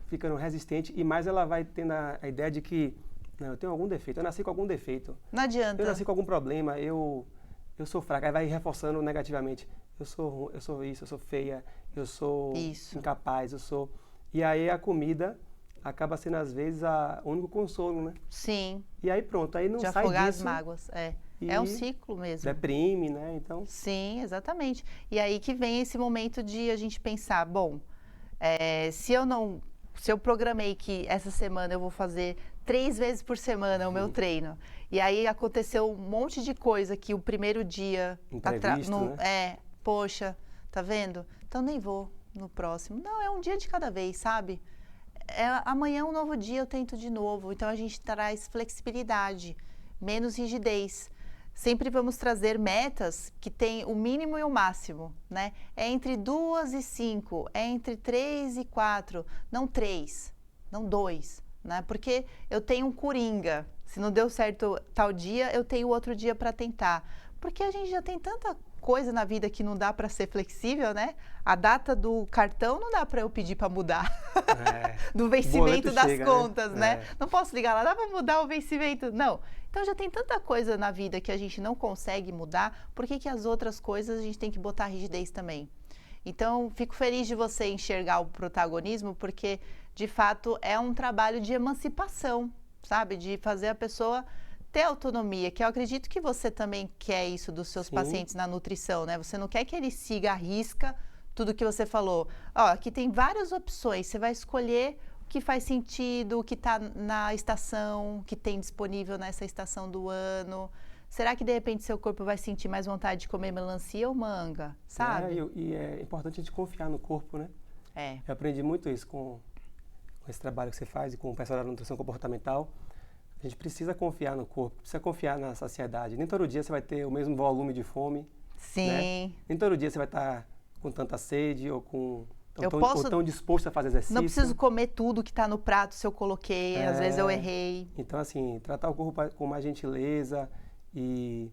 ficando resistente e mais ela vai tendo a ideia de que não, eu tenho algum defeito, eu nasci com algum defeito. Não adianta. Eu nasci com algum problema, eu sou fraca. Aí vai reforçando negativamente. Eu sou isso, eu sou feia, eu sou incapaz, eu sou... E aí a comida acaba sendo, às vezes, o único consolo, né? Sim. E aí pronto, aí não de sai afogar disso. as mágoas, é um ciclo mesmo. Deprime, né? Então... Sim, exatamente. E aí que vem esse momento de a gente pensar, bom, se eu programei que essa semana eu vou fazer 3 vezes por semana o meu treino, e aí aconteceu um monte de coisa que o primeiro dia... né? Poxa, tá vendo? Então nem vou no próximo. Não, é um dia de cada vez, sabe? Amanhã é um novo dia, eu tento de novo. Então a gente traz flexibilidade, menos rigidez. Sempre vamos trazer metas que tem o mínimo e o máximo, né? É entre 2 e 5, é entre 3 e 4, não 3, não 2, né? Porque eu tenho um coringa. Se não deu certo tal dia, eu tenho outro dia para tentar. Porque a gente já tem tanta coisa na vida que não dá para ser flexível, né? A data do cartão não dá para eu pedir para mudar. Do vencimento das contas, né? Não posso ligar lá, dá para mudar o vencimento? Não. Então já tem tanta coisa na vida que a gente não consegue mudar, por que as outras coisas a gente tem que botar rigidez também? Então, fico feliz de você enxergar o protagonismo, porque, de fato, é um trabalho de emancipação, sabe? De fazer a pessoa ter autonomia, que eu acredito que você também quer isso dos seus pacientes na nutrição, né? Você não quer que ele siga à risca tudo que você falou. Ó, aqui tem várias opções, você vai escolher o que faz sentido, o que está na estação, o que tem disponível nessa estação do ano. Será que, de repente, seu corpo vai sentir mais vontade de comer melancia ou manga, sabe? E é importante a gente confiar no corpo, né? Eu aprendi muito isso com esse trabalho que você faz e com o pessoal da nutrição comportamental. A gente precisa confiar no corpo, precisa confiar na saciedade. Nem todo dia você vai ter o mesmo volume de fome. Sim. Né? Nem todo dia você vai estar com tanta sede ou tão disposto a fazer exercício. Não preciso comer tudo que está no prato se eu coloquei, às vezes eu errei. Então, assim, tratar o corpo com mais gentileza e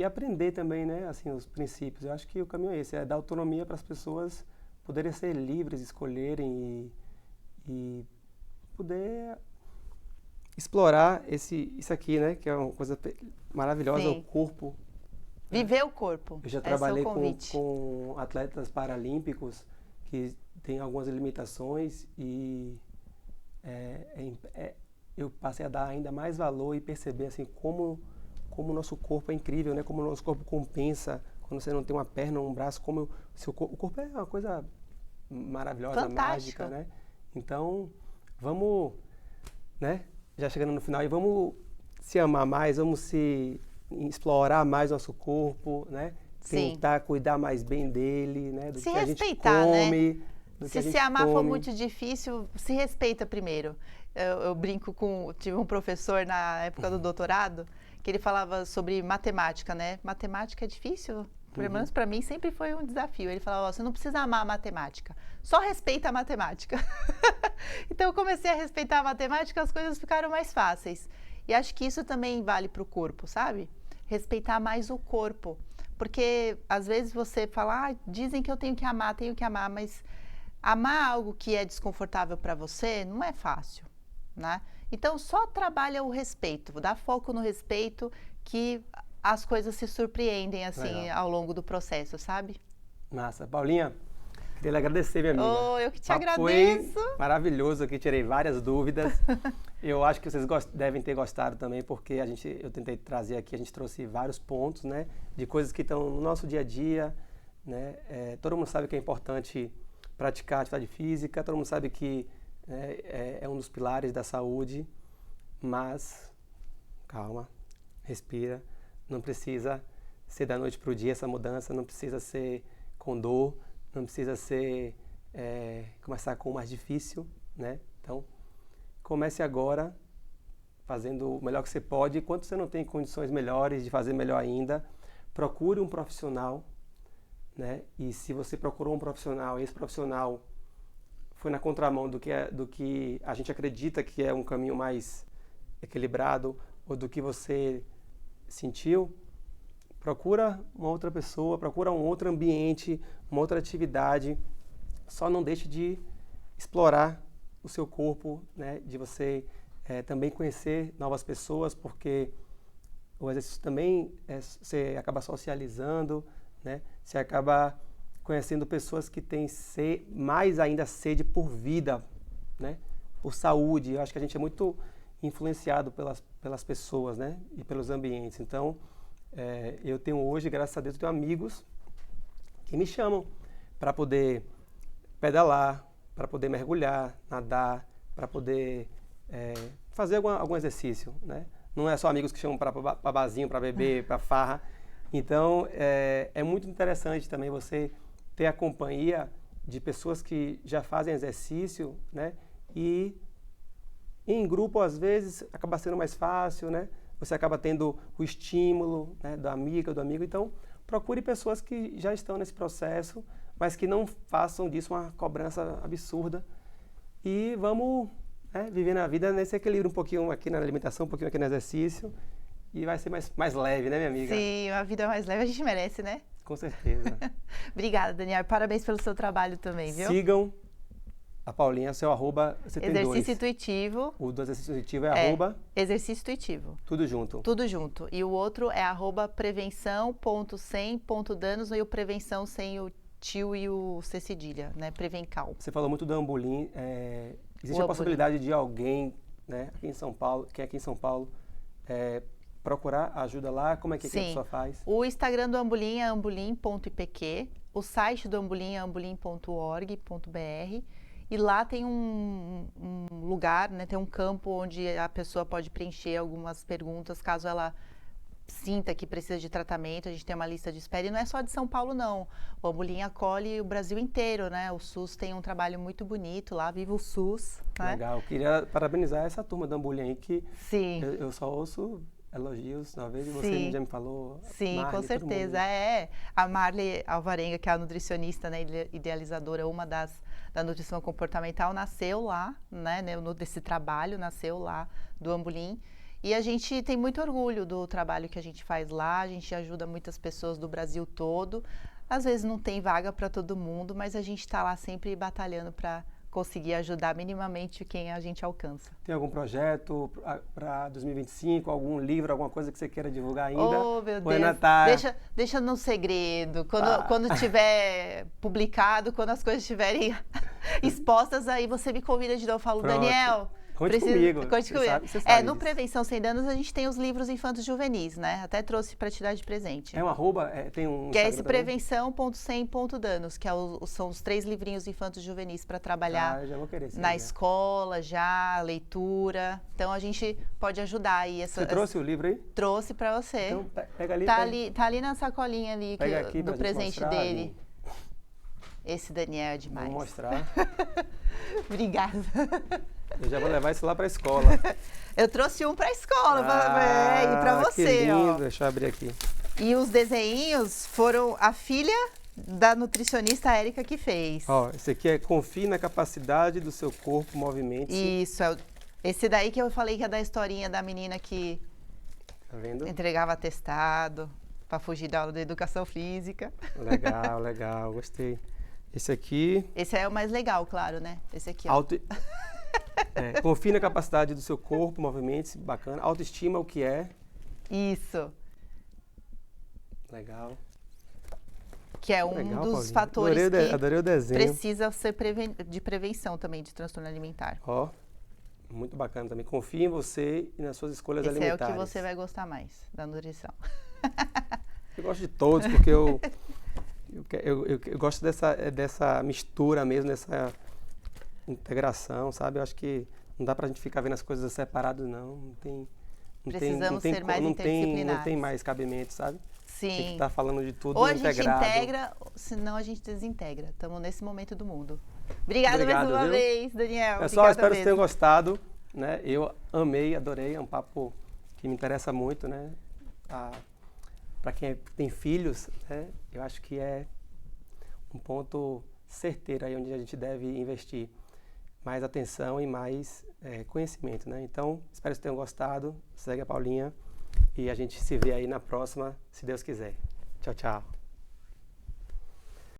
aprender também, né, assim, os princípios. Eu acho que o caminho é esse, é dar autonomia para as pessoas poderem ser livres, escolherem e poder explorar isso aqui, né, que é uma coisa maravilhosa, o corpo. Viver o corpo. Eu já trabalhei com atletas paralímpicos que têm algumas limitações e eu passei a dar ainda mais valor e perceber assim como o nosso corpo é incrível, né? Como o nosso corpo compensa quando você não tem uma perna ou um braço, o corpo é uma coisa maravilhosa, fantástica, mágica, né? Então, vamos, né? Já chegando no final, e vamos se amar mais, vamos se explorar mais nosso corpo, né? Tentar cuidar mais bem dele, né? Do se que respeitar, a gente come, né? Se amar for muito difícil, se respeita primeiro. Eu brinco tive um professor na época do doutorado que ele falava sobre matemática, né? Matemática é difícil, pelo menos para mim sempre foi um desafio. Ele falava, você não precisa amar a matemática, só respeita a matemática. Então eu comecei a respeitar a matemática, as coisas ficaram mais fáceis. E acho que isso também vale para o corpo, sabe? Respeitar mais o corpo. Porque às vezes você fala, dizem que eu tenho que amar, mas amar algo que é desconfortável para você não é fácil, né? Então só trabalha o respeito, dá foco no respeito que as coisas se surpreendem assim ao longo do processo, sabe? Massa. Paulinha, queria lhe agradecer, minha amiga. Oh, eu que te agradeço. Foi maravilhoso aqui, tirei várias dúvidas. Eu acho que vocês devem ter gostado também, porque eu tentei trazer aqui, a gente trouxe vários pontos, né, de coisas que estão no nosso dia a dia, né? Todo mundo sabe que é importante praticar atividade física, todo mundo sabe que é um dos pilares da saúde, mas calma, respira, não precisa ser da noite para o dia essa mudança, não precisa ser com dor, não precisa ser começar com o mais difícil, né? Então, comece agora fazendo o melhor que você pode. Enquanto você não tem condições melhores de fazer melhor ainda, procure um profissional, né? E se você procurou um profissional e esse profissional foi na contramão do que a gente acredita que é um caminho mais equilibrado ou do que você sentiu, procura uma outra pessoa, procura um outro ambiente, uma outra atividade. Só não deixe de explorar o seu corpo, né? De você também conhecer novas pessoas, porque o exercício também você acaba socializando, né? Você acaba conhecendo pessoas que têm mais ainda sede por vida, né? Por saúde. Eu acho que a gente é muito influenciado pelas pessoas, né? E pelos ambientes. Então, eu tenho hoje, graças a Deus, eu tenho amigos que me chamam para poder pedalar, para poder mergulhar, nadar, para poder fazer algum exercício, né? Não é só amigos que chamam para barzinho, para beber, para farra. Então, é muito interessante também você ter a companhia de pessoas que já fazem exercício, né? E em grupo, às vezes, acaba sendo mais fácil, né? Você acaba tendo o estímulo, né, da amiga, do amigo. Então, procure pessoas que já estão nesse processo, mas que não façam disso uma cobrança absurda. E vamos, né, viver na vida nesse equilíbrio, um pouquinho aqui na alimentação, um pouquinho aqui no exercício. E vai ser mais leve, né, minha amiga? Sim, uma vida mais leve a gente merece, né? Com certeza. Obrigada, Daniel. Parabéns pelo seu trabalho também, viu? Sigam a Paulinha, seu arroba, você tem dois. Exercício intuitivo. O do exercício intuitivo é arroba... Exercício intuitivo. Tudo junto. Tudo junto. E o outro é arroba prevenção.sem.danos e o prevenção sem o tio e o C cedilha, né? Prevencal. Você falou muito do Ambolim. Existe a possibilidade de alguém, né, aqui em São Paulo, que é aqui em São Paulo, procurar ajuda lá? Como é que a pessoa faz? O Instagram do Ambolim é ambolim.ipq, o site do Ambolim é ambolim.org.br e lá tem um lugar, né, tem um campo onde a pessoa pode preencher algumas perguntas caso ela sinta que precisa de tratamento. A gente tem uma lista de espera e não é só de São Paulo, não. O Ambolim acolhe o Brasil inteiro, né? O SUS tem um trabalho muito bonito lá, viva o SUS. Né? Legal, queria parabenizar essa turma do Ambolim aí que Sim. Eu só ouço elogios, uma vez você já me falou. Sim, Marley, com certeza. A Marley Alvarenga, que é a nutricionista, né, idealizadora, uma da nutrição comportamental, nasceu lá, né, desse trabalho, nasceu lá do Ambolim. E a gente tem muito orgulho do trabalho que a gente faz lá, a gente ajuda muitas pessoas do Brasil todo. Às vezes não tem vaga para todo mundo, mas a gente está lá sempre batalhando para conseguir ajudar minimamente quem a gente alcança. Tem algum projeto para 2025, algum livro, alguma coisa que você queira divulgar ainda? Oh, meu Deus, deixa no segredo. Quando tiver publicado, quando as coisas estiverem expostas, aí você me convida de novo. Eu falo, Pronto. Daniel... Conte comigo. Você sabe no Prevenção Sem Danos a gente tem os livros infantos juvenis, né? Até trouxe para te dar de presente. É um arroba? Tem um que é esse prevenção.sem.danos, que são os 3 livrinhos infantos juvenis para trabalhar já vou querer, na escola, leitura. Então a gente pode ajudar aí. Você trouxe o livro aí? Trouxe para você. Então pega ali. Tá ali na sacolinha ali do presente dele. Ali. Esse Daniel é demais. Vou mostrar. Obrigada. Eu já vou levar isso lá para a escola. Eu trouxe um para a escola e para você. Que lindo. Ó. Deixa eu abrir aqui. E os desenhinhos foram a filha da nutricionista Érica que fez. Ó, esse aqui é confie na capacidade do seu corpo, movimentos. Isso, esse daí que eu falei que é da historinha da menina que entregava atestado para fugir da aula de educação física. Legal, gostei. Esse aqui... Esse é o mais legal, claro, né? Esse aqui, ó. Confie na capacidade do seu corpo, movimentos, bacana. Autoestima, o que é? Isso. Legal. Que é dos fatores adorei o desenho. Precisa ser de prevenção também, de transtorno alimentar. Ó, muito bacana também. Confie em você e nas suas escolhas alimentares. Esse é o que você vai gostar mais da nutrição. Eu gosto de todos, porque eu gosto dessa mistura mesmo, dessa integração, sabe? Eu acho que não dá pra gente ficar vendo as coisas separadas, não. Precisamos ser mais interdisciplinares. Não tem mais cabimento, sabe? Sim. Tem que estar falando de tudo ou integrado. Ou a gente integra, senão a gente desintegra. Estamos nesse momento do mundo. Obrigada mais uma vez, Daniel. Pessoal, espero que vocês tenham gostado. Né? Eu adorei, é um papo que me interessa muito, né? Para quem tem filhos, né? Eu acho que é um ponto certeiro aí onde a gente deve investir. mais atenção e mais conhecimento, né? Então, espero que vocês tenham gostado. Segue a Paulinha e a gente se vê aí na próxima, se Deus quiser. Tchau, tchau.